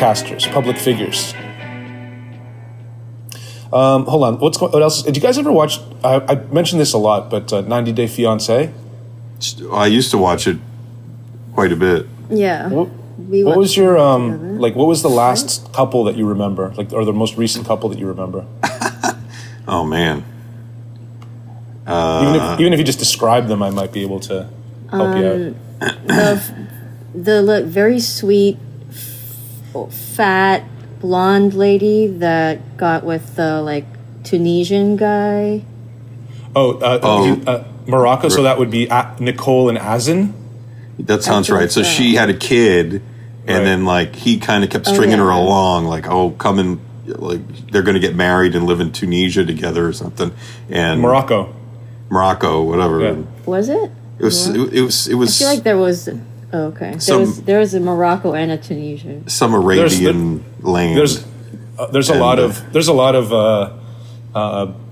broadcasters, public figures. Hold on. What else? Did you guys ever watch? I mentioned this a lot, but 90 Day Fiancé. I used to watch it quite a bit. Yeah. What was your like? What was the last couple that you remember? Like, or the most recent couple that you remember? Oh man. Even if you just describe them, I might be able to help you out. The very sweet, fat, blonde lady that got with the Tunisian guy. Morocco. So that would be Nicole and Azin. That sounds right. So she had a kid, and then he kind of kept stringing her along, come and they're going to get married and live in Tunisia together or something. And Morocco, whatever. Yeah. Was it? It was. I feel like there was. Oh, okay. There was a Morocco and a Tunisian. Some Arabian land. There's a lot of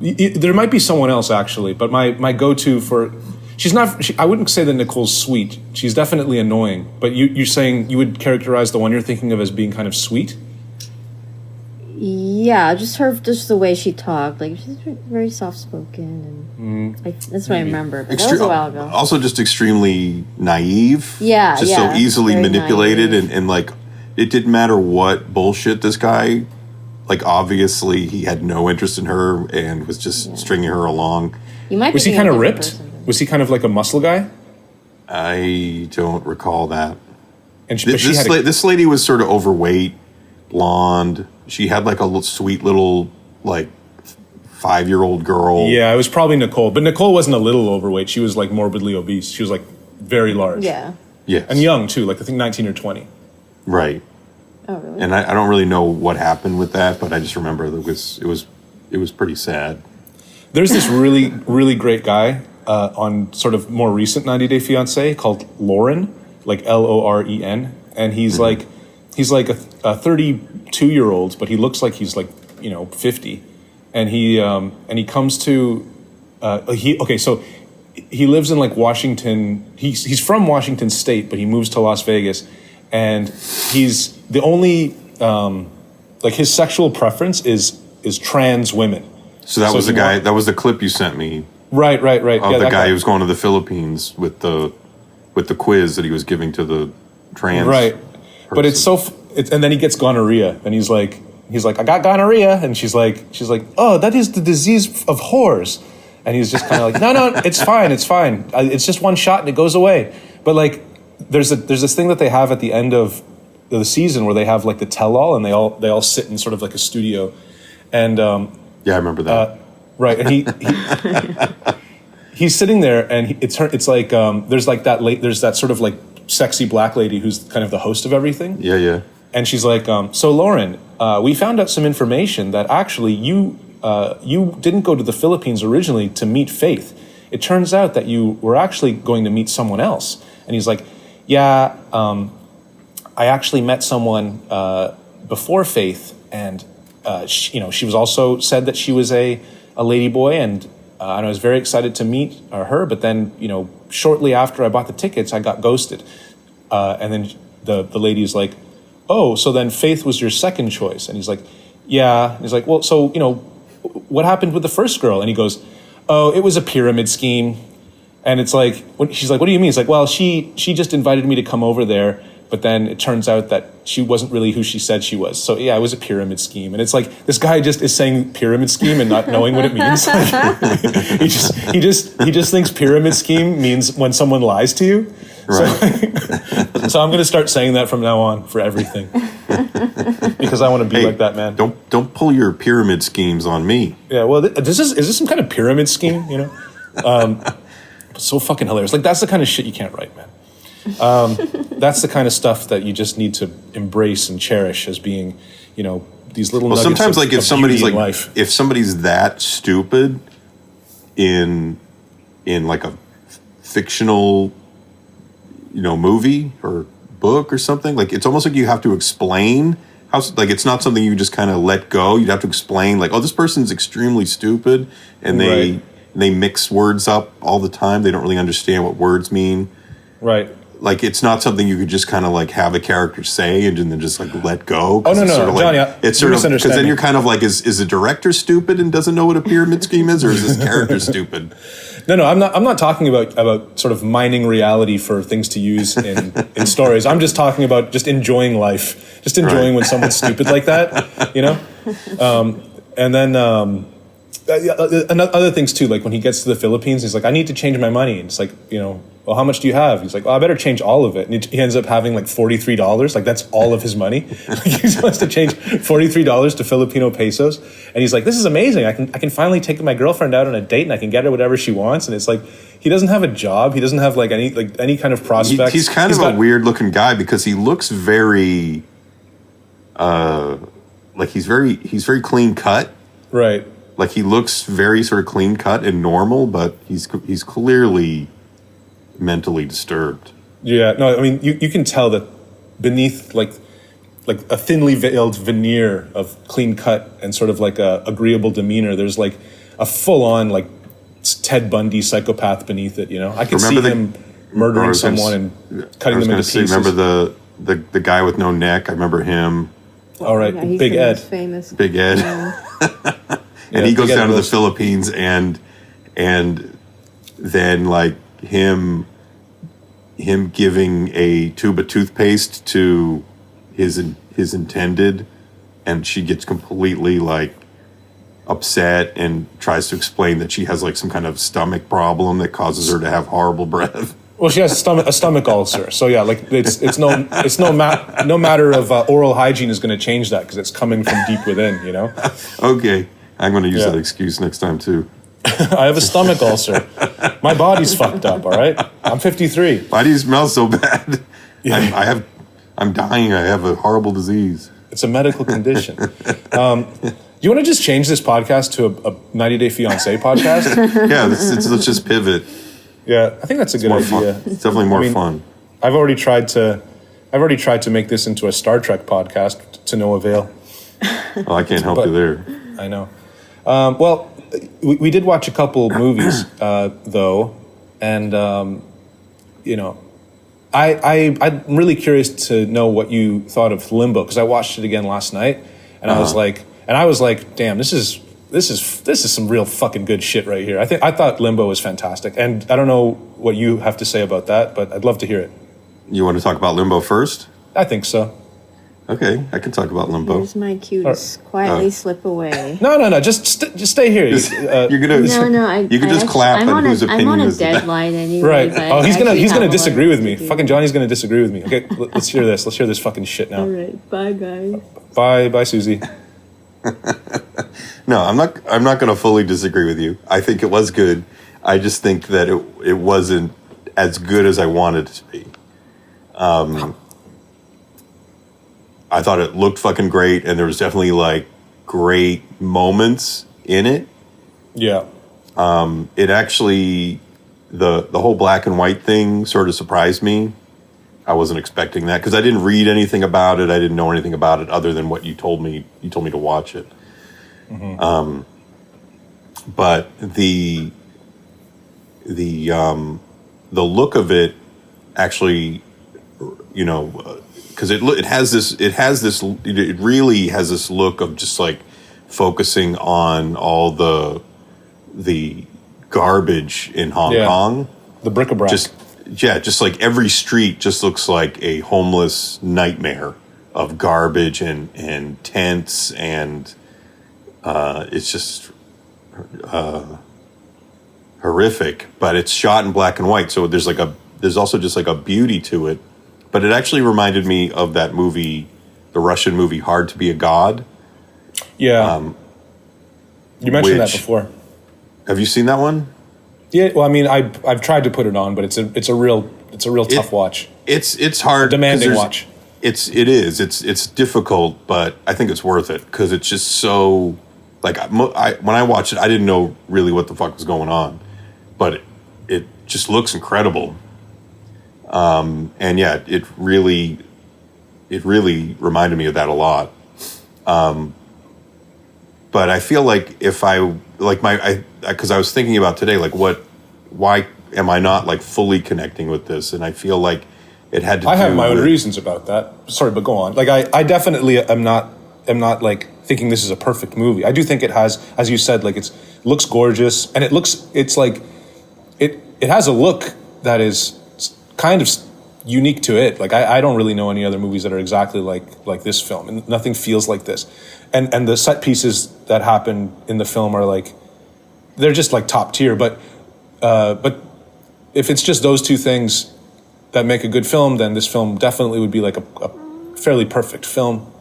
there might be someone else actually, but my go-to for she's not. I wouldn't say that Nicole's sweet. She's definitely annoying. But you're saying you would characterize the one you're thinking of as being kind of sweet. Yeah, just the way she talked. She's very soft-spoken, and that's what I remember. But that was a while ago. Also, just extremely naive. Yeah, just so easily manipulated, and it didn't matter what bullshit this guy. Obviously, he had no interest in her and was just stringing her along. Was he kind of ripped? Was he kind of like a muscle guy? I don't recall that. And this lady was sort of overweight, blonde. She had a sweet little 5-year-old girl. Yeah, it was probably Nicole, but Nicole wasn't a little overweight. She was morbidly obese. She was very large. Yeah. Yes. And young too, I think 19 or 20. Right. Oh, really? And I don't really know what happened with that, but I just remember it was pretty sad. There's this really, really great guy on sort of more recent 90 Day Fiancé called Lauren, Loren, and he's he's a 32-year-old, but he looks like he's 50, and he comes to so he lives in Washington. He's from Washington State, but he moves to Las Vegas, and he's the only his sexual preference is trans women. So that was the guy. That was the clip you sent me. Right. Of the guy who was going to the Philippines with the quiz that he was giving to the trans. Right. Person. But and then he gets gonorrhea, and he's like, I got gonorrhea, and she's like, oh, that is the disease of whores, and he's just kind of no, it's fine, it's just one shot and it goes away. But there's this thing that they have at the end of the season where they have the tell-all, and they all sit in sort of a studio, and yeah, I remember that. Right, and he's sitting there, and there's there's that sort of sexy black lady who's kind of the host of everything. Yeah. And she's like, so Lauren, we found out some information that actually you didn't go to the Philippines originally to meet Faith. It turns out that you were actually going to meet someone else. And he's like, yeah, I actually met someone before Faith, and she was also said that she was a lady boy, and I was very excited to meet her. But then shortly after I bought the tickets, I got ghosted, and then the lady's like, oh, so then Faith was your second choice? And he's like, yeah. And he's like, well, so what happened with the first girl? And he goes, oh, it was a pyramid scheme. And it's she's like, what do you mean? It's like, well, she just invited me to come over there, but then it turns out that she wasn't really who she said she was. So yeah, it was a pyramid scheme. And it's this guy just is saying pyramid scheme and not knowing what it means. He just thinks pyramid scheme means when someone lies to you. Right. So I'm going to start saying that from now on for everything, because I want to be like that man. Don't pull your pyramid schemes on me. Yeah. Well, is this some kind of pyramid scheme? So fucking hilarious. That's the kind of shit you can't write, man. That's the kind of stuff that you just need to embrace and cherish as being, these little. Well, sometimes if somebody's if somebody's that stupid in a fictional, movie or book or something, it's almost like you have to explain how. It's not something you just kind of let go. You'd have to explain this person's extremely stupid, and they mix words up all the time. They don't really understand what words mean. Right. like it's not something you could just kind of like have a character say and then just like let go. Oh no, Johnny, it's sort of because then you're kind of like, is the director stupid and doesn't know what a pyramid scheme is, or is this character stupid? No, I'm not talking about sort of mining reality for things to use in stories. I'm just talking about just enjoying life, just enjoying when someone's stupid like that, you know. And then other things too, like when he gets to the Philippines, he's like, I need to change my money. And it's like, you know, well, how much do you have? He's like, well, I better change all of it. And he ends up having like $43. Like that's all of his money. Like, he wants to change $43 to Filipino pesos. And he's like, this is amazing. I can finally take my girlfriend out on a date and I can get her whatever she wants. And it's like, he doesn't have a job. He doesn't have like any kind of prospects. He's kind of a weird looking guy because he looks very, like he's very clean cut. Right. Like he looks very sort of clean cut and normal, but he's clearly mentally disturbed. Yeah, no, I mean you can tell that beneath like a thinly veiled veneer of clean cut and sort of like a agreeable demeanor, there's like a full on like Ted Bundy psychopath beneath it. You know, I can see him murdering someone and cutting them into pieces. Remember the guy with no neck? I remember him. All right, yeah, he's Big the Ed. most famous. Big Ed. Yeah. And he goes down to the Philippines and then like him giving a tube of toothpaste to his intended, and she gets completely like upset and tries to explain that she has like some kind of stomach problem that causes her to have horrible breath. Well, she has a stomach ulcer, so yeah, like it's no matter of oral hygiene is going to change that because it's coming from deep within, you know. Okay, I'm going to use that excuse next time too. I have a stomach ulcer. My body's fucked up. All right, I'm 53. Why do you smell so bad? Yeah. I'm dying. I have a horrible disease. It's a medical condition. You want to just change this podcast to a 90-Day Fiancé podcast? Yeah, let's just pivot. Yeah, I think that's a good idea. It's definitely more fun. I've already tried to make this into a Star Trek podcast to no avail. Oh, I can't help you there. I know. Well, we did watch a couple movies though, and you know, I'm really curious to know what you thought of Limbo because I watched it again last night, and I was like, damn, this is some real fucking good shit right here. I thought Limbo was fantastic, and I don't know what you have to say about that, but I'd love to hear it. You want to talk about Limbo first? I think so. Okay, I can talk about Limbo. Here's my cue to quietly slip away. No, just stay here. You're gonna. No, you can just clap on whose opinion I'm on a is that. deadline anyway. Right. Oh, he's gonna disagree with me. Fucking Johnny's gonna disagree with me. Okay, let's hear this. Let's hear this fucking shit now. All right, bye guys. Bye, Susie. No, I'm not going to fully disagree with you. I think it was good. I just think that it wasn't as good as I wanted it to be. I thought it looked fucking great, and there was definitely like great moments in it. Yeah. It actually the whole black and white thing sort of surprised me. I wasn't expecting that because I didn't read anything about it. I didn't know anything about it other than what you told me. You told me to watch it. Mm-hmm. But the look of it actually, you know, because it really has this look of just like focusing on all the garbage in Hong Kong, the bric-a-brac. Just like every street just looks like a homeless nightmare of garbage and tents, and it's just horrific. But it's shot in black and white, so there's also just like a beauty to it. But it actually reminded me of that movie, the Russian movie Hard to Be a God. Yeah, you mentioned that before. Have you seen that one? Yeah, well, I mean, I've tried to put it on, but it's a real tough watch. It's hard, demanding watch. It's difficult, but I think it's worth it because it's just so like when I watched it, I didn't know really what the fuck was going on, but it just looks incredible. And yeah, it really reminded me of that a lot. But I feel like if I because I was thinking about today, like why am I not like fully connecting with this? And I feel like it had to. I have my own with, reasons about that. Sorry, but go on. Like I definitely am not like thinking this is a perfect movie. I do think it has, as you said, like it looks gorgeous, and it's like it has a look that is kind of unique to it. Like I don't really know any other movies that are exactly like this film, and nothing feels like this. And the set pieces that happen in the film are like, they're just like top tier. But if it's just those two things that make a good film, then this film definitely would be like a fairly perfect film.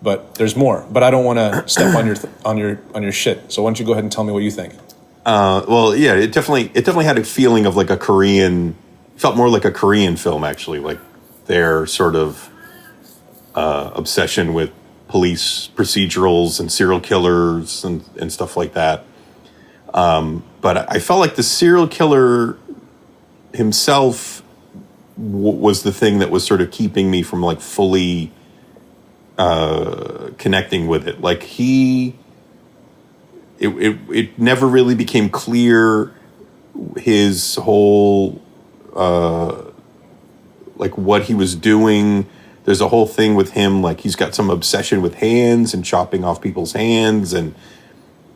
But there's more. But I don't want to step on your shit. So why don't you go ahead and tell me what you think? Well, yeah, it definitely had a feeling of like a Korean. Felt more like a Korean film, actually, like their sort of obsession with police procedurals and serial killers and stuff like that. But I felt like the serial killer himself was the thing that was sort of keeping me from like fully connecting with it. Like it never really became clear his whole like what he was doing. There's a whole thing with him, like he's got some obsession with hands and chopping off people's hands, and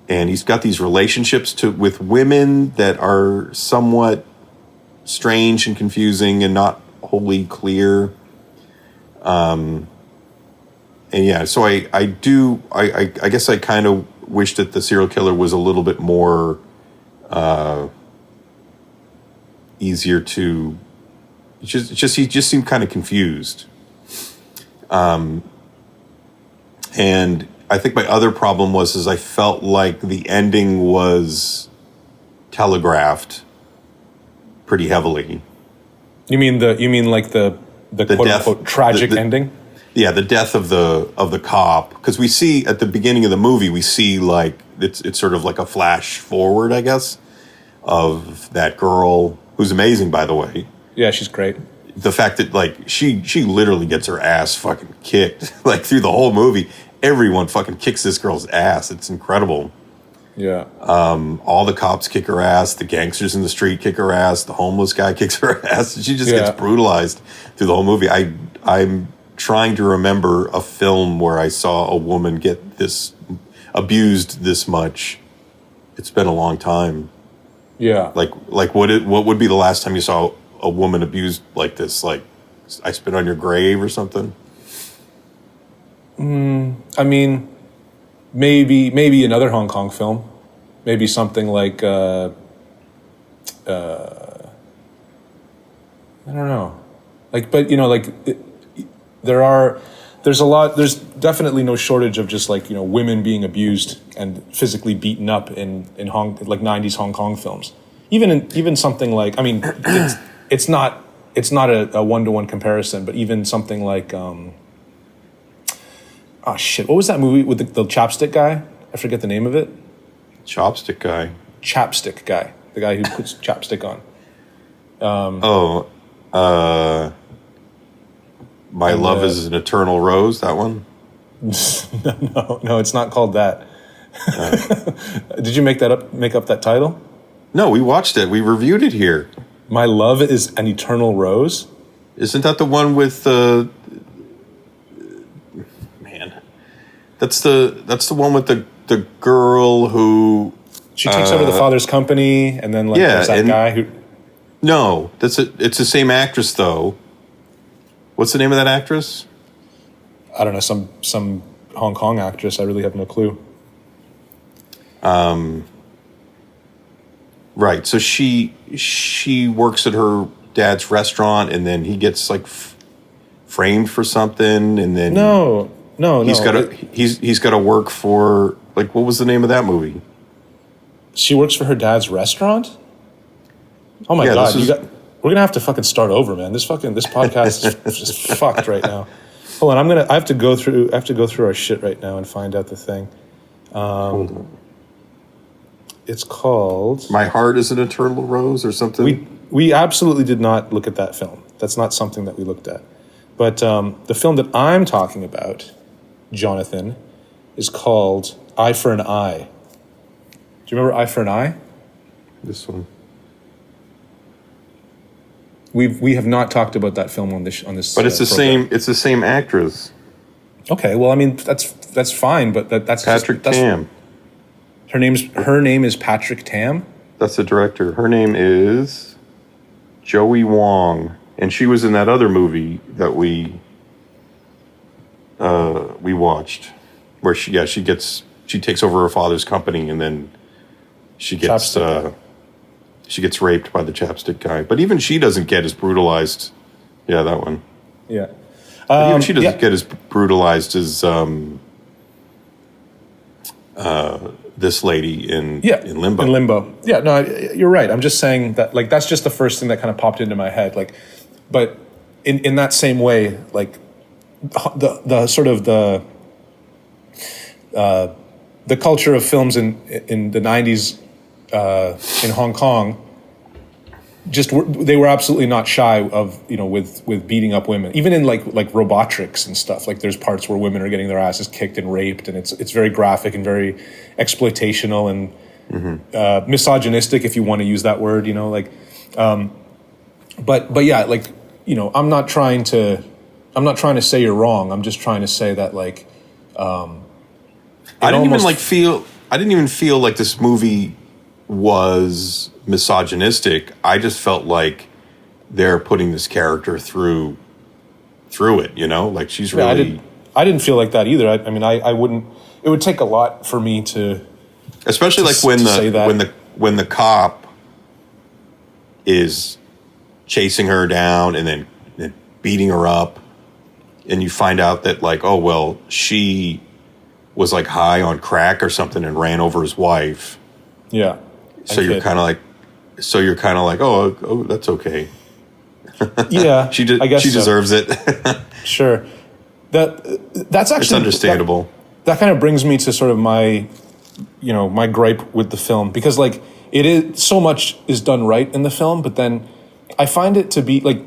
he's got these relationships with women that are somewhat strange and confusing and not wholly clear. And yeah, so I guess I kind of wish that the serial killer was a little bit more easier to he just seemed kind of confused. And I think my other problem was I felt like the ending was telegraphed pretty heavily. You mean like the quote death, unquote tragic ending? Yeah, the death of the cop, because we see at the beginning of the movie, we see like it's sort of like a flash forward, I guess, of that girl who's amazing, by the way. Yeah, she's great. The fact that like she literally gets her ass fucking kicked like through the whole movie. Everyone fucking kicks this girl's ass. It's incredible. Yeah. All the cops kick her ass. The gangsters in the street kick her ass. The homeless guy kicks her ass. She just gets brutalized through the whole movie. I'm trying to remember a film where I saw a woman get this abused this much. It's been a long time. Yeah. Like what would be the last time you saw a woman abused like this? Like I Spit on Your Grave or something? I mean, maybe another Hong Kong film. Maybe something like I don't know. Like, but you know, like there's definitely no shortage of just like, you know, women being abused and physically beaten up in like 90s Hong Kong films. Even something like, I mean, it's not a one-to-one comparison, but even something like what was that movie with the chapstick guy? I forget the name of it. Chapstick guy. The guy who puts chapstick on. My Love is an Eternal Rose, that one? No, it's not called that. Did you make up that title? No, we watched it. We reviewed it here. My Love is an Eternal Rose? Isn't that the one with man? That's the one with the girl who she takes over the father's company, and then like there's that guy who. No, it's the same actress though. What's the name of that actress? I don't know, some Hong Kong actress. I really have no clue. Right. So she works at her dad's restaurant, and then he gets like framed for something, and then no. He's got to work for, like, what was the name of that movie? She works for her dad's restaurant? Oh my God, we're gonna have to fucking start over, man. This podcast is just fucked right now. Hold on, I have to go through our shit right now and find out the thing. Hold on. It's called My Heart is an Eternal Rose or something. We absolutely did not look at that film. That's not something that we looked at. But the film that I'm talking about, Jonathan, is called Eye for an Eye. Do you remember Eye for an Eye? This one. we have not talked about that film on this But it's the program. same. It's the same actress, Okay, well, I mean that's fine, but that's Patrick Tam. Her name is Patrick Tam. That's the director. Her name is Joey Wong, and she was in that other movie that we watched, where she takes over her father's company, and then she gets raped by the chapstick guy. But even she doesn't get as brutalized. Yeah, that one. Yeah. But even she doesn't get as brutalized as this lady in Limbo. In Limbo. Yeah, no, you're right. I'm just saying that, like, that's just the first thing that kind of popped into my head. Like, but in that same way, like, the sort of the culture of films in the 90s in Hong Kong, they were absolutely not shy of, with beating up women, even in like Robotrix and stuff. Like, there's parts where women are getting their asses kicked and raped, and it's very graphic and very exploitational and misogynistic, if you want to use that word. But yeah, like, I'm not trying to say you're wrong. I'm just trying to say that, like, I didn't even feel like this movie was misogynistic. I just felt like they're putting this character through it, like she's really. Yeah, I didn't feel like that either. I mean, I wouldn't. It would take a lot for me to, especially like when the cop is chasing her down and then beating her up, and you find out that, like, oh well, she was like high on crack or something and ran over his wife. Yeah. So you're kind of like, oh, that's okay. Yeah, I guess she deserves it. Sure. That's actually, it's understandable. That kind of brings me to sort of my gripe with the film, because, like, it is, so much is done right in the film, but then I find it to be like,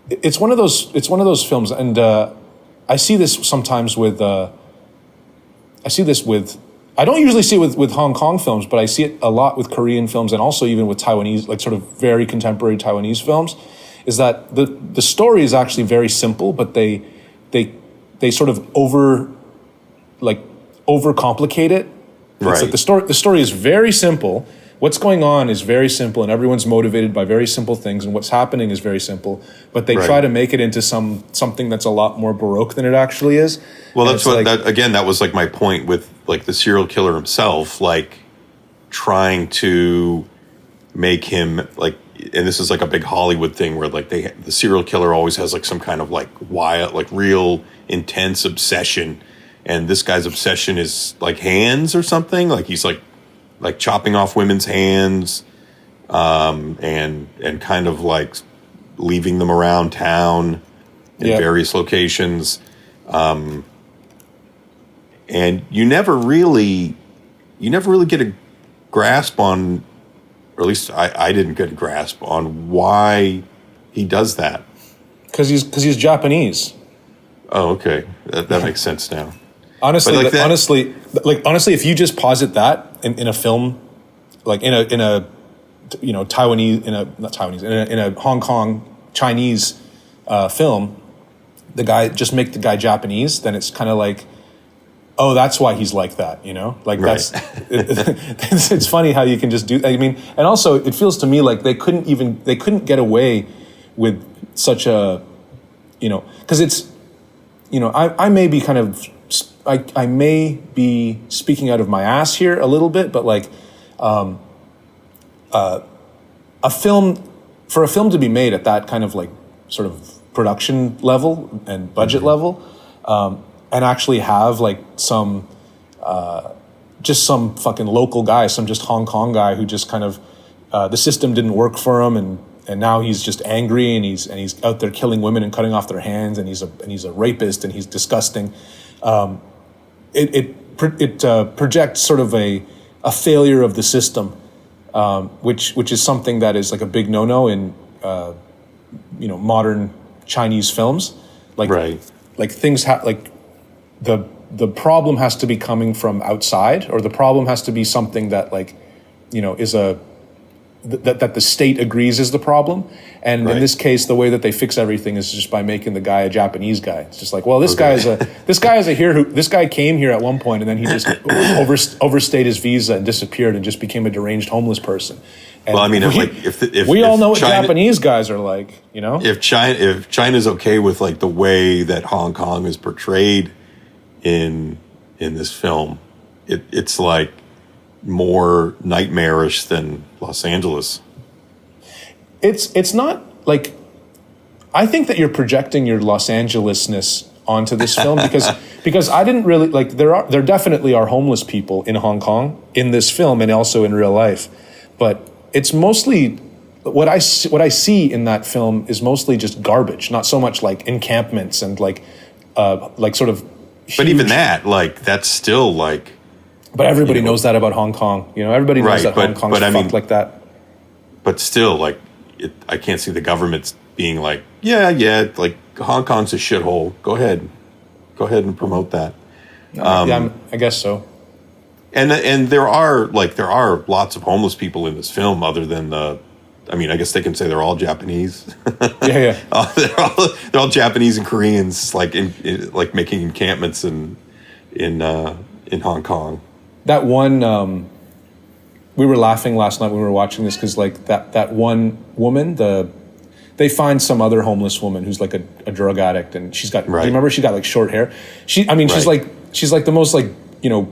it's one of those films, and I see this sometimes with. I don't usually see it with Hong Kong films, but I see it a lot with Korean films, and also even with Taiwanese, like, sort of very contemporary Taiwanese films, is that the story is actually very simple, but they sort of overcomplicate it. Right. It's like the story is very simple. What's going on is very simple, and everyone's motivated by very simple things, and what's happening is very simple. But they try to make it into something that's a lot more Baroque than it actually is. Well, that's that was like my point with, like, the serial killer himself, like, trying to make him, like, and this is like a big Hollywood thing where, like, the serial killer always has, like, some kind of, like, wild, like, real intense obsession, and this guy's obsession is, like, hands or something. Like, he's like chopping off women's hands, and kind of, like, leaving them around town in various locations. And you never really get a grasp on, or at least I didn't get a grasp on why he does that. Because he's Japanese. Oh, okay, that makes sense now. Honestly, honestly, if you just posit that in a film, like in a Taiwanese, in a Hong Kong Chinese film, just make the guy Japanese, then it's kind of like, oh, that's why he's like that, like, right. It's funny how you can just do. I mean, and also it feels to me like they couldn't get away with such a, because it's, I may be kind of. I may be speaking out of my ass here a little bit, but, like, for a film to be made at that kind of, like, sort of production level and budget level, and actually have, like, some fucking local guy, some just Hong Kong guy who just kind of the system didn't work for him, and now he's just angry, and he's out there killing women and cutting off their hands, and he's a rapist, and he's disgusting. It projects sort of a failure of the system, which is something that is, like, a big no-no in modern Chinese films. Like, right. Like, things like the problem has to be coming from outside, or the problem has to be something that, like, is a that the state agrees is the problem. And in this case, the way that they fix everything is just by making the guy a Japanese guy. It's just like, well, this guy came here at one point, and then he just overstayed his visa and disappeared and just became a deranged homeless person. And well, I mean, if we all know what China, Japanese guys are like, you know. If China's okay with like the way that Hong Kong is portrayed in this film, it's like more nightmarish than Los Angeles. It's not like, I think that you're projecting your Los Angeles-ness onto this film because I didn't really like, there definitely are homeless people in Hong Kong in this film and also in real life, but it's mostly what I see in that film is mostly just garbage, not so much like encampments and like sort of huge, but even that, like, that's still like, but everybody knows that about Hong Kong, you know, everybody knows that Hong Kong's fucked like that. But still, like, I can't see the government being like, yeah, like Hong Kong's a shithole. Go ahead and promote that. I guess so. And there are lots of homeless people in this film, other than I guess they can say they're all Japanese. Yeah. They're all Japanese and Koreans, like like making encampments in Hong Kong. That one. We were laughing last night when we were watching this because like that one woman, they find some other homeless woman who's like a drug addict, and she's got. Right. Do you remember she got like short hair? She's like the most like, you know,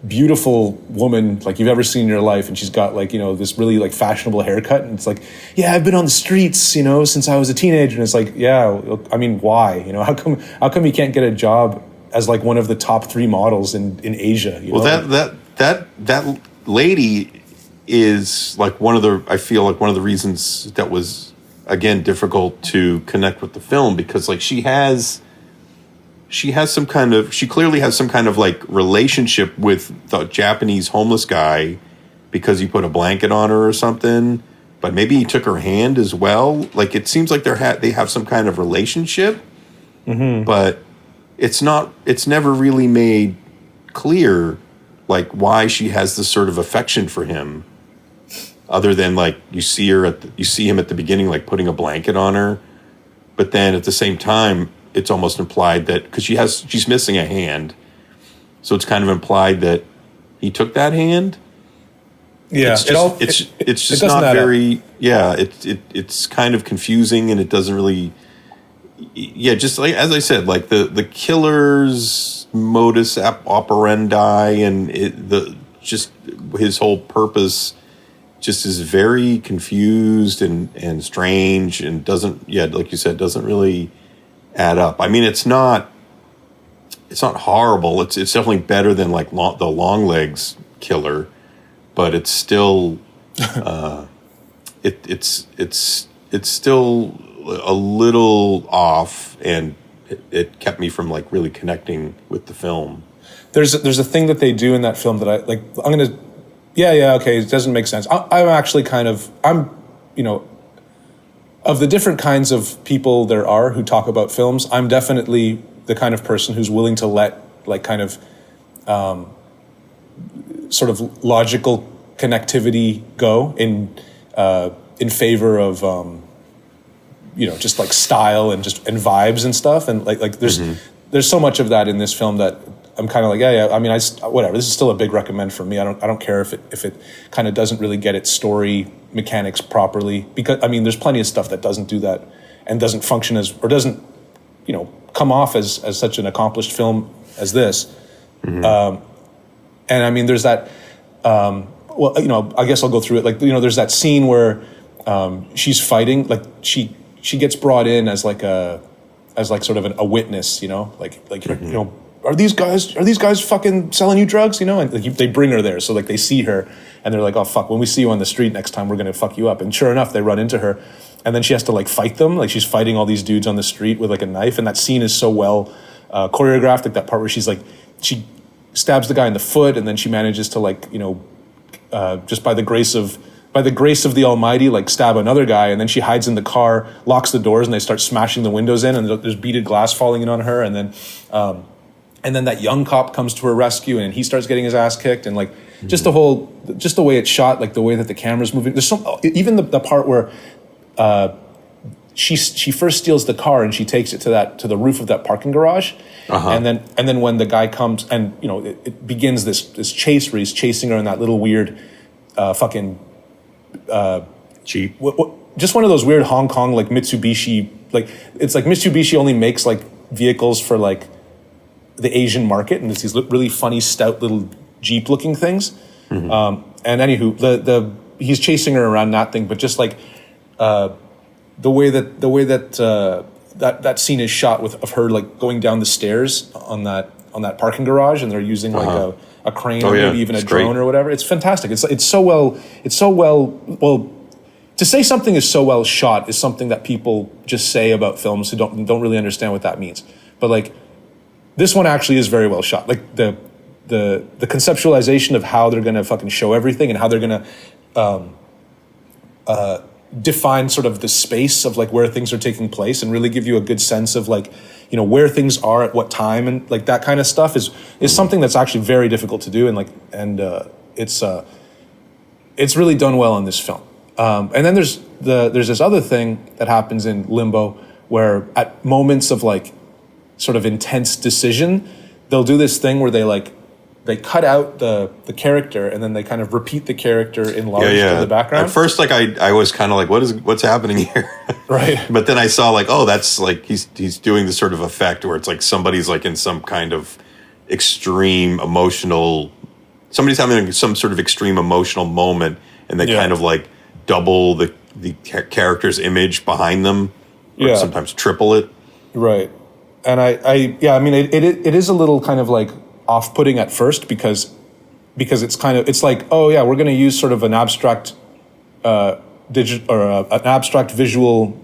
beautiful woman like you've ever seen in your life, and she's got like, you know, this really like fashionable haircut, and it's like, yeah, I've been on the streets, you know, since I was a teenager, and it's like, yeah, I mean, why? You know, how come you can't get a job as like one of the top 3 models in Asia? You know? That lady is like I feel like one of the reasons that was, again, difficult to connect with the film, because like she clearly has some kind of like relationship with the Japanese homeless guy because he put a blanket on her or something, but maybe he took her hand as well. Like, it seems like they have some kind of relationship, but it's never really made clear like why she has this sort of affection for him, other than like you see him at the beginning like putting a blanket on her, but then at the same time it's almost implied that because she's missing a hand, so it's kind of implied that he took that hand. Yeah, it's just not very. Yeah, it's kind of confusing, and it doesn't really. Yeah, just like as I said, like the killer's modus operandi and just his whole purpose just is very confused and strange, and doesn't, like you said, doesn't really add up. I mean, it's not horrible. It's definitely better than like the long legs killer, but it's still it's still a little off, and it kept me from like really connecting with the film. There's a thing that they do in that film that I like. I'm gonna. Yeah, okay, it doesn't make sense. I'm actually you know, of the different kinds of people there are who talk about films, I'm definitely the kind of person who's willing to let like kind of sort of logical connectivity go in favor of you know, just like style and vibes and stuff, and like there's so much of that in this film that I'm kind of like, yeah. I mean, whatever. This is still a big recommend for me. I don't care if it kind of doesn't really get its story mechanics properly, because I mean, there's plenty of stuff that doesn't do that and doesn't function or doesn't, you know, come off as such an accomplished film as this. And I mean, there's that. Well, you know, I guess I'll go through it. Like, you know, there's that scene where she's fighting. Like she gets brought in as like sort of a witness. You know, like you know. Are these guys fucking selling you drugs? You know, and they bring her there, so like they see her, and they're like, oh fuck, when we see you on the street next time, we're gonna fuck you up. And sure enough, they run into her, and then she has to like fight them. Like she's fighting all these dudes on the street with like a knife, and that scene is so well choreographed. Like that part where she stabs the guy in the foot, and then she manages to like, you know, just by the grace of the Almighty, like stab another guy, and then she hides in the car, locks the doors, and they start smashing the windows in, and there's beaded glass falling in on her, and then that young cop comes to her rescue, and he starts getting his ass kicked, and like just the way it's shot, like the way that the camera's moving. There's even the part where she first steals the car and she takes it to the roof of that parking garage, and then when the guy comes and it begins this chase where he's chasing her in that little weird fucking Jeep. Just one of those weird Hong Kong like Mitsubishi, like it's like Mitsubishi only makes like vehicles for like the Asian market, and it's these really funny stout little Jeep looking things. And anywho, he's chasing her around that thing, but just like the way that scene is shot of her like going down the stairs on that parking garage, and they're using like a crane or maybe even a drone or whatever. It's fantastic. It's so well. To say something is so well shot is something that people just say about films who don't really understand what that means. But like this one actually is very well shot. Like the conceptualization of how they're going to fucking show everything and how they're going to define sort of the space of like where things are taking place and really give you a good sense of like where things are at what time and like that kind of stuff is something that's actually very difficult to do, and it's really done well in this film. And then there's this other thing that happens in Limbo where at moments of like sort of intense decision, they'll do this thing where they cut out the character and then they kind of repeat the character enlarged in the background. At first, like I was kind of like, what's happening here? Right. But then I saw like, oh, that's like he's doing this sort of effect where it's like somebody's like in some kind of extreme emotional, somebody's having some sort of extreme emotional moment, and they kind of like double the character's image behind them, or sometimes triple it. Right. And I mean, it is a little kind of like off-putting at first because it's like, oh yeah, we're going to use sort of an abstract an abstract visual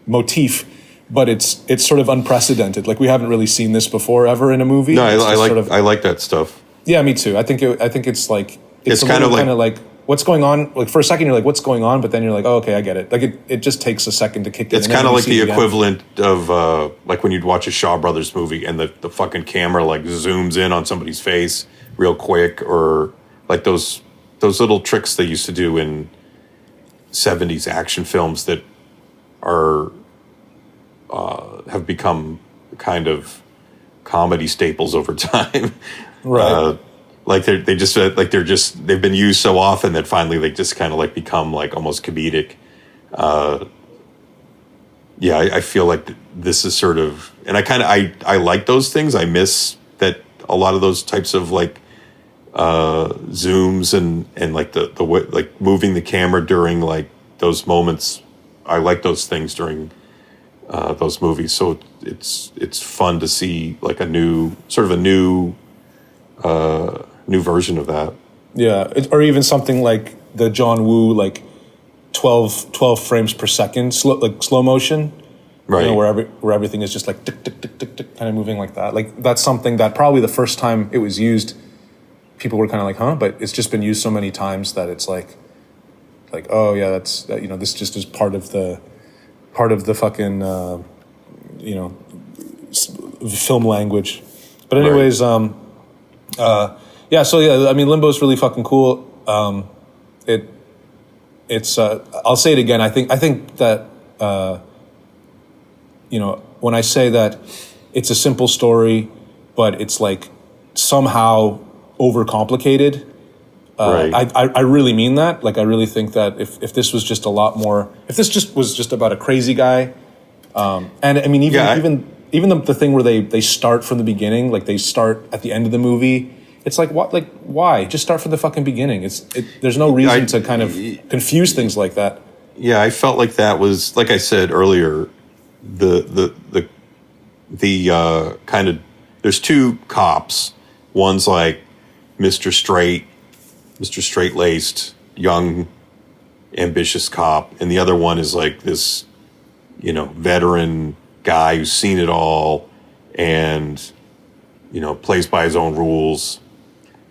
motif, but it's sort of unprecedented. Like we haven't really seen this before ever in a movie. No, I like that stuff. Yeah, me too. I think it's like it's kind of like what's going on? Like for a second, you're like, what's going on? But then you're like, oh, okay, I get it. Like it just takes a second to kick in. It's kind of like the equivalent of like when you'd watch a Shaw Brothers movie and the fucking camera like zooms in on somebody's face real quick, or like those little tricks they used to do in 70s action films that are have become kind of comedy staples over time. Right. Like they've been used so often that finally they just kind of like become like almost comedic. I feel like this is sort of, and I like those things. I miss that a lot of those types of like zooms and like the way, like moving the camera during like those moments. I like those things during those movies. So it's fun to see like a new version of that. Yeah, or even something like the John Woo, like 12 frames per second, slow motion, right? Where everything is just like tick, tick, tick, tick, tick, kind of moving like that. Like that's something that probably the first time it was used, people were kind of like, huh? But it's just been used so many times that it's like oh yeah, that's this just is part of the fucking film language. But anyways, right. I mean, Limbo is really fucking cool. It's I'll say it again. I think that when I say that it's a simple story, but it's like somehow overcomplicated. Right. I really mean that. Like, I really think that if this was just a lot more, if this just was just about a crazy guy, and I mean even the thing where they start from the beginning, like they start at the end of the movie. It's like, what? Like, why? Just start from the fucking beginning. There's no reason to kind of confuse things like that. Yeah, I felt like that was, like I said earlier, the kind of, there's two cops. One's like Mr. Straight-laced, young, ambitious cop, and the other one is like this, veteran guy who's seen it all and, plays by his own rules.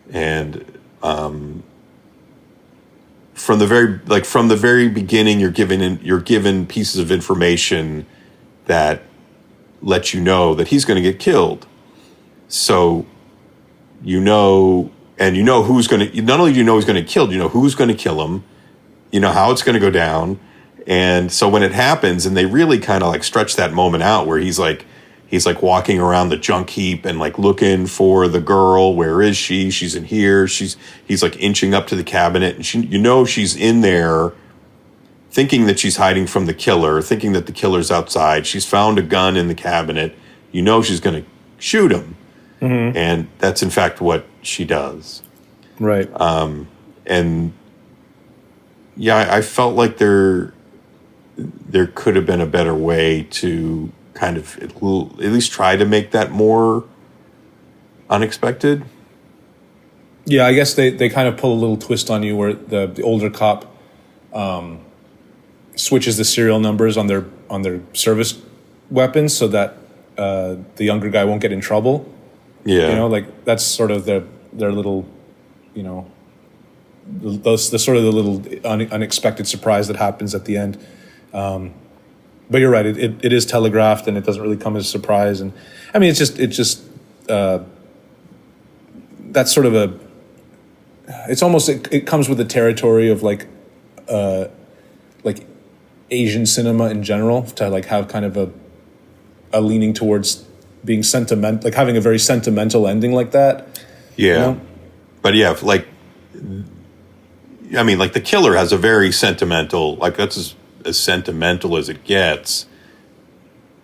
And from the very beginning, you're given pieces of information that let you know that he's going to get killed. So and you know who's going to. Not only do you know who's going to kill, you know who's going to kill him. You know how it's going to go down, and so when it happens, and they really kind of like stretch that moment out where he's like walking around the junk heap and like looking for the girl. Where is she? She's in here. He's like inching up to the cabinet, and she's in there, thinking that she's hiding from the killer, thinking that the killer's outside. She's found a gun in the cabinet. You know she's going to shoot him, and that's in fact what she does. Right. And yeah, I felt like there could have been a better way to kind of at least try to make that more unexpected. Yeah, I guess they kind of pull a little twist on you where the older cop switches the serial numbers on their service weapons so that the younger guy won't get in trouble. Yeah, you know, like that's sort of their little, you know, the sort of the little unexpected surprise that happens at the end. But you're right; it is telegraphed, and it doesn't really come as a surprise. And I mean, it's just that's sort of it's almost it comes with the territory of like Asian cinema in general, to like have kind of a leaning towards being sentiment, like having a very sentimental ending like that. Yeah, you know? But yeah, like I mean, like the killer has a very sentimental, like that's as sentimental as it gets.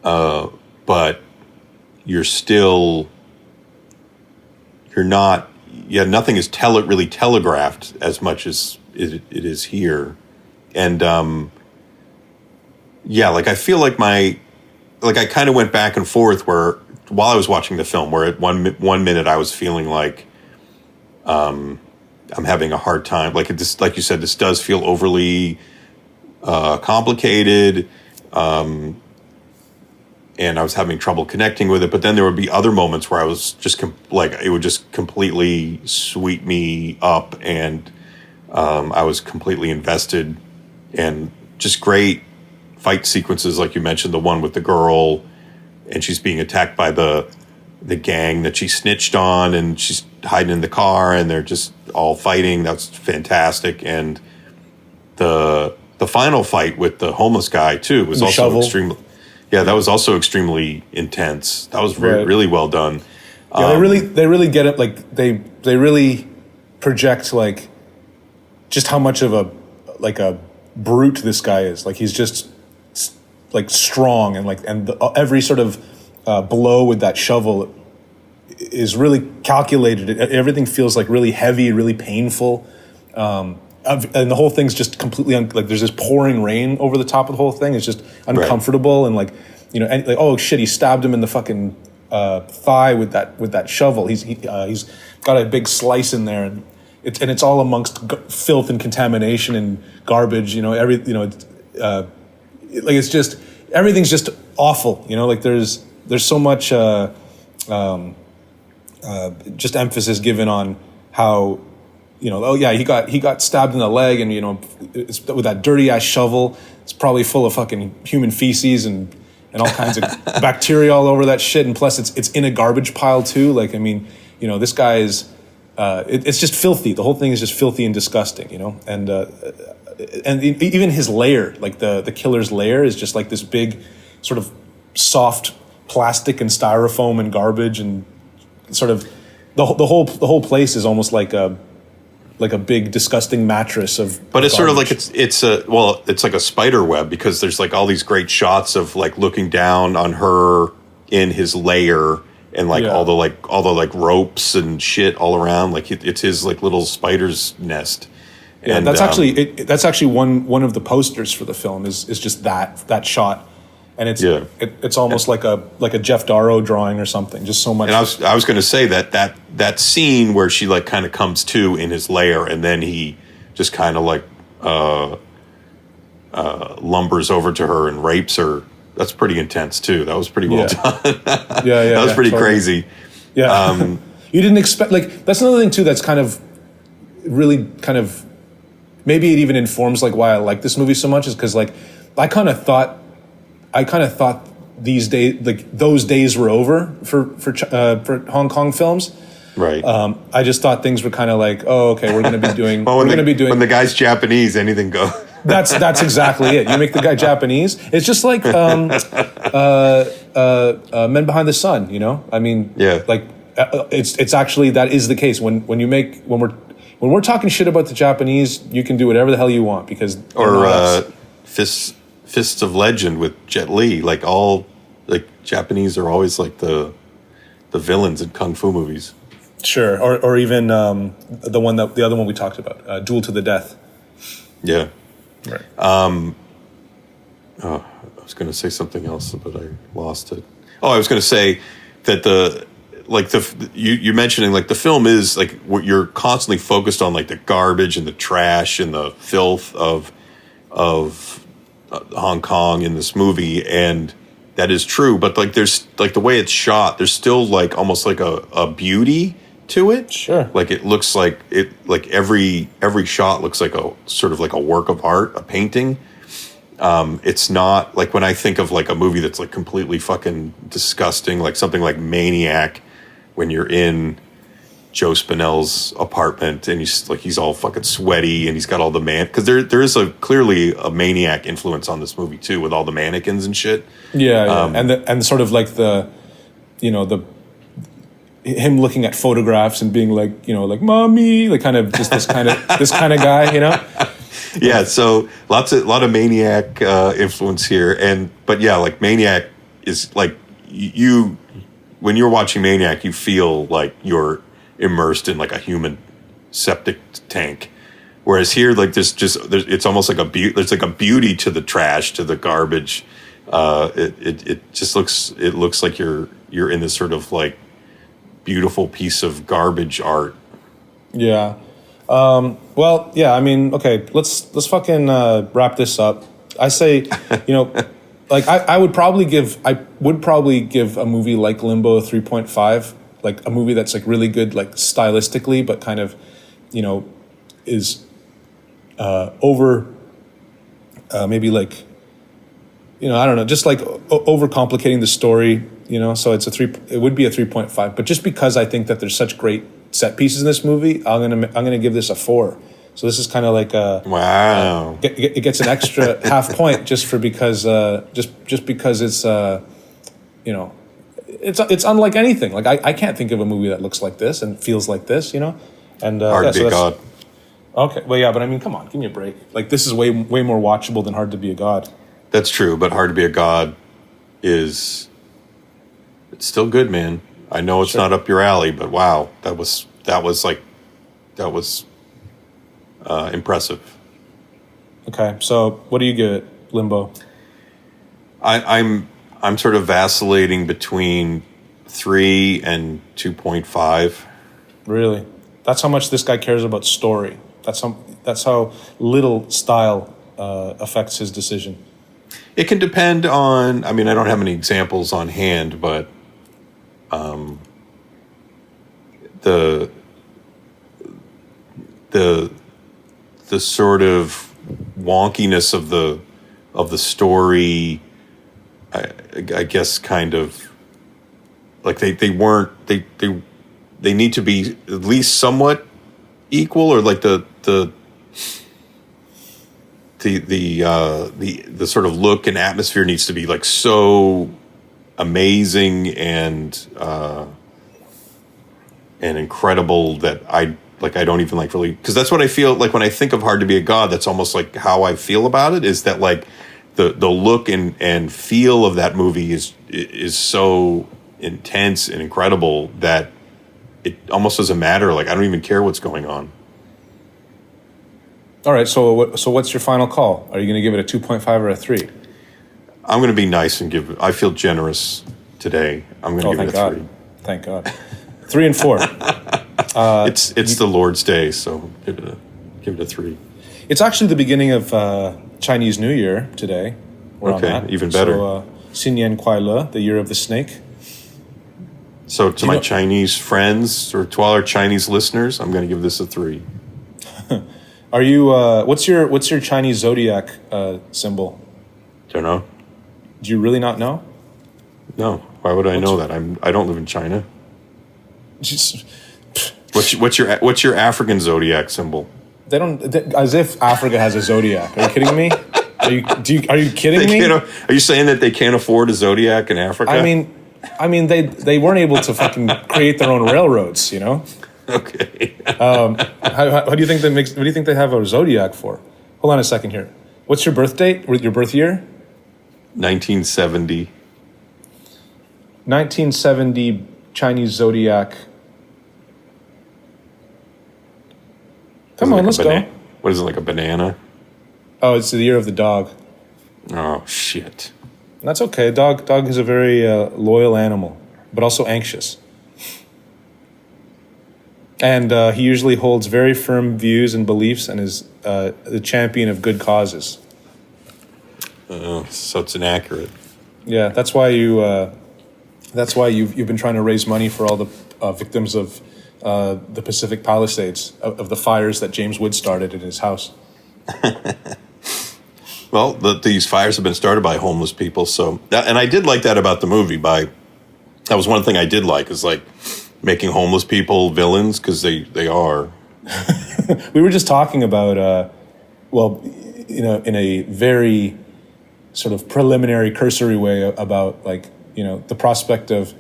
But you're not. Yeah, nothing is really telegraphed as much as it is here, and yeah, like I feel like I kind of went back and forth where while I was watching the film, where at one minute I was feeling like I'm having a hard time, like like you said, this does feel overly complicated, and I was having trouble connecting with it. But then there would be other moments where I was just it would just completely sweep me up, and I was completely invested, and just great fight sequences, like you mentioned, the one with the girl, and she's being attacked by the gang that she snitched on, and she's hiding in the car, and they're just all fighting. That's fantastic, and the final fight with the homeless guy too was also extremely. Yeah, that was also extremely intense. That was really well done. Yeah, they really get it. Like they really project like just how much of a brute this guy is. Like he's just like strong, and every sort of blow with that shovel is really calculated. Everything feels like really heavy, really painful, and the whole thing's just completely like there's this pouring rain over the top of the whole thing. It's just uncomfortable, and like, you know, and like, oh shit, he stabbed him in the fucking thigh with that shovel. He's got a big slice in there, and it's all amongst filth and contamination and garbage. You know, like it's just everything's just awful. You know, like there's so much just emphasis given on how, you know, oh yeah, he got stabbed in the leg, and you know, it's with that dirty ass shovel. It's probably full of fucking human feces and all kinds of bacteria all over that shit. And plus, it's in a garbage pile too. Like, I mean, you know, this guy is. It's just filthy. The whole thing is just filthy and disgusting. You know, and even his lair, like the killer's lair, is just like this big, sort of soft plastic and styrofoam and garbage, and sort of the whole place is almost like a big disgusting mattress of. But it's garbage. Sort of like it's like a spider web, because there's like all these great shots of like looking down on her in his lair, and like all the ropes and shit all around. Like it's his like little spider's nest. Yeah, and that's actually one of the posters for the film is just that shot, and it's almost like a Jeff Darrow drawing or something. Just so much. And I was going to say that scene where she like kind of comes to in his lair, and then he just kind of like lumbers over to her and rapes her. That's pretty intense too. That was pretty well done. That was pretty crazy. Yeah. You didn't expect, like, that's another thing too that's kind of really kind of, maybe it even informs like why I like this movie so much, is because like I kind of thought these days, like those days were over for Hong Kong films, Right. I just thought things were kind of like, oh, okay, we're going to be doing. Well, we're going to be doing. when the guy's Japanese, anything goes. That's exactly it. You make the guy Japanese. It's just like Men Behind the Sun. You know, I mean, Yeah. Like it's actually that is the case when we're talking shit about the Japanese, you can do whatever the hell you want because Or Fists of Legend with Jet Li. Like Japanese are always like the villains in kung fu movies. sure, or even the other one we talked about, Duel to the Death. Yeah. Right. I was going to say something else, but I lost it. Oh, I was going to say that you mentioning like the film is like what you're constantly focused on, like the garbage and the trash and the filth of Hong Kong in this movie, and that is true. But like there's like the way it's shot, there's still like almost like a beauty to it. Sure. Like it looks like every shot looks like a sort of like a work of art, a painting. It's not like when I think of like a movie that's like completely fucking disgusting, like something like Maniac, when you're in Joe Spinell's apartment and he's all fucking sweaty and he's got all the because there is clearly a Maniac influence on this movie too, with all the mannequins and shit. Yeah. And sort of like him looking at photographs and being like, like mommy, like kind of just this kind of guy, Yeah, so a lot of Maniac influence here, but yeah, like Maniac is like you when you're watching Maniac, you feel like you're immersed in like a human septic tank, whereas here, like it's almost like there's like a beauty to the trash, to the garbage. It just looks like you're in this sort of like beautiful piece of garbage art. Yeah. Well, yeah, I mean, okay, let's fucking wrap this up. I say, like I would probably give a movie like Limbo a 3.5, like a movie that's like really good, like stylistically, but kind of, is over, maybe like, I don't know, just like overcomplicating the story, so it would be a 3.5, but just because I think that there's such great set pieces in this movie, I'm gonna give this a 4. So this is kind of like wow. It gets an extra half point just because it's it's unlike anything. Like I can't think of a movie that looks like this and feels like this, And Hard to be a God. Okay, well, yeah, but I mean, come on, give me a break. Like this is way more watchable than Hard to Be a God. That's true, but Hard to Be a God it's still good, man. I know it's not up your alley, but wow, that was impressive. Okay, so what do you give it, Limbo? I'm sort of vacillating between 3 and 2.5. Really? That's how much this guy cares about story. That's how little style affects his decision. It can depend on. I mean, I don't have any examples on hand, but the sort of wonkiness of the story, I guess, kind of like they need to be at least somewhat equal, or like the sort of look and atmosphere needs to be like so amazing and incredible that I don't even like really, because that's what I feel like when I think of Hard to Be a God. That's almost like how I feel about it, is that like the look and feel of that movie is so intense and incredible that it almost doesn't matter. Like I don't even care what's going on. All right, so what's your final call? Are you going to give it a 2.5 or a 3? I'm going to be nice and I feel generous today. I'm going to give it a 3. Thank God. 3 and 4. It's the Lord's Day, so give it a 3. It's actually the beginning of Chinese New Year today. Okay, even better. So, Xin Yan Kuai Le, the Year of the Snake. So to my Chinese friends, or to all our Chinese listeners, I'm going to give this a 3. Are you? What's your Chinese zodiac symbol? Don't know. Do you really not know? No. Why would I know that? I don't live in China. What's your African zodiac symbol? They don't, as if Africa has a zodiac. Are you kidding me? Are you kidding me? Are you saying that they can't afford a zodiac in Africa? I mean, they weren't able to fucking create their own railroads, you know? Okay. How do you think that makes? What do you think they have a zodiac for? Hold on a second here. What's your birth date? Your birth year? 1970. 1970 Chinese zodiac. Come on, let's go. What is it, like a banana? Oh, it's the year of the dog. Oh, shit. That's okay. Dog is a very loyal animal, but also anxious. And he usually holds very firm views and beliefs and is the champion of good causes. So it's inaccurate. Yeah, that's why you've been trying to raise money for all the victims of the Pacific Palisades, of the fires that James Wood started in his house. Well, these fires have been started by homeless people. And I did like that about the movie. That was one thing I did like, is like making homeless people villains, because they are. We were just talking about, in a very sort of preliminary, cursory way about, like, you know, the prospect of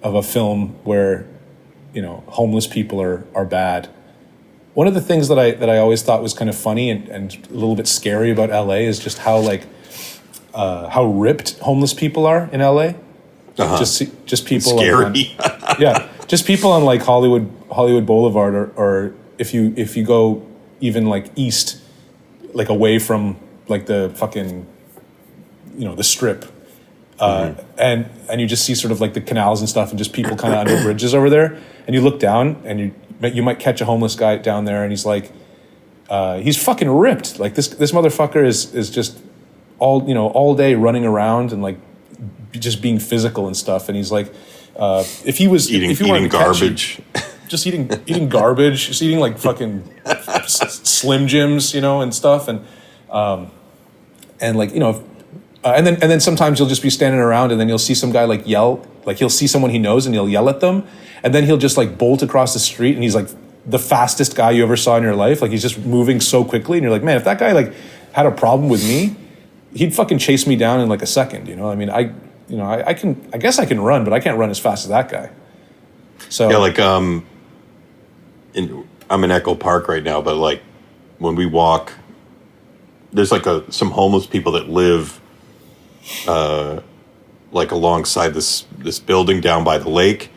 a film where, you know, homeless people are bad. One of the things that I always thought was kind of funny and a little bit scary about LA is just how how ripped homeless people are in LA. Uh-huh. Just people scary. Just people on like Hollywood Boulevard, or if you go even like east, like away from like the fucking, you know, the Strip. And you just see sort of like the canals and stuff, and just people kind of under bridges over there, and you look down and you might catch a homeless guy down there, and he's like, he's fucking ripped. Like this motherfucker is just all day running around and like just being physical and stuff. And he's like, if you eating garbage, just eating garbage, just eating like fucking Slim Jims, you know, and stuff, and like, you know. And then sometimes you'll just be standing around, and then you'll see some guy like yell, like he'll see someone he knows and he'll yell at them, and then he'll just like bolt across the street, and he's like the fastest guy you ever saw in your life. Like he's just moving so quickly, and you're like, man, if that guy like had a problem with me, he'd fucking chase me down in like a second. You know, I mean, I guess I can run, but I can't run as fast as that guy. So yeah, like I'm in Echo Park right now, but like when we walk, there's like some homeless people that live like alongside this building down by the lake,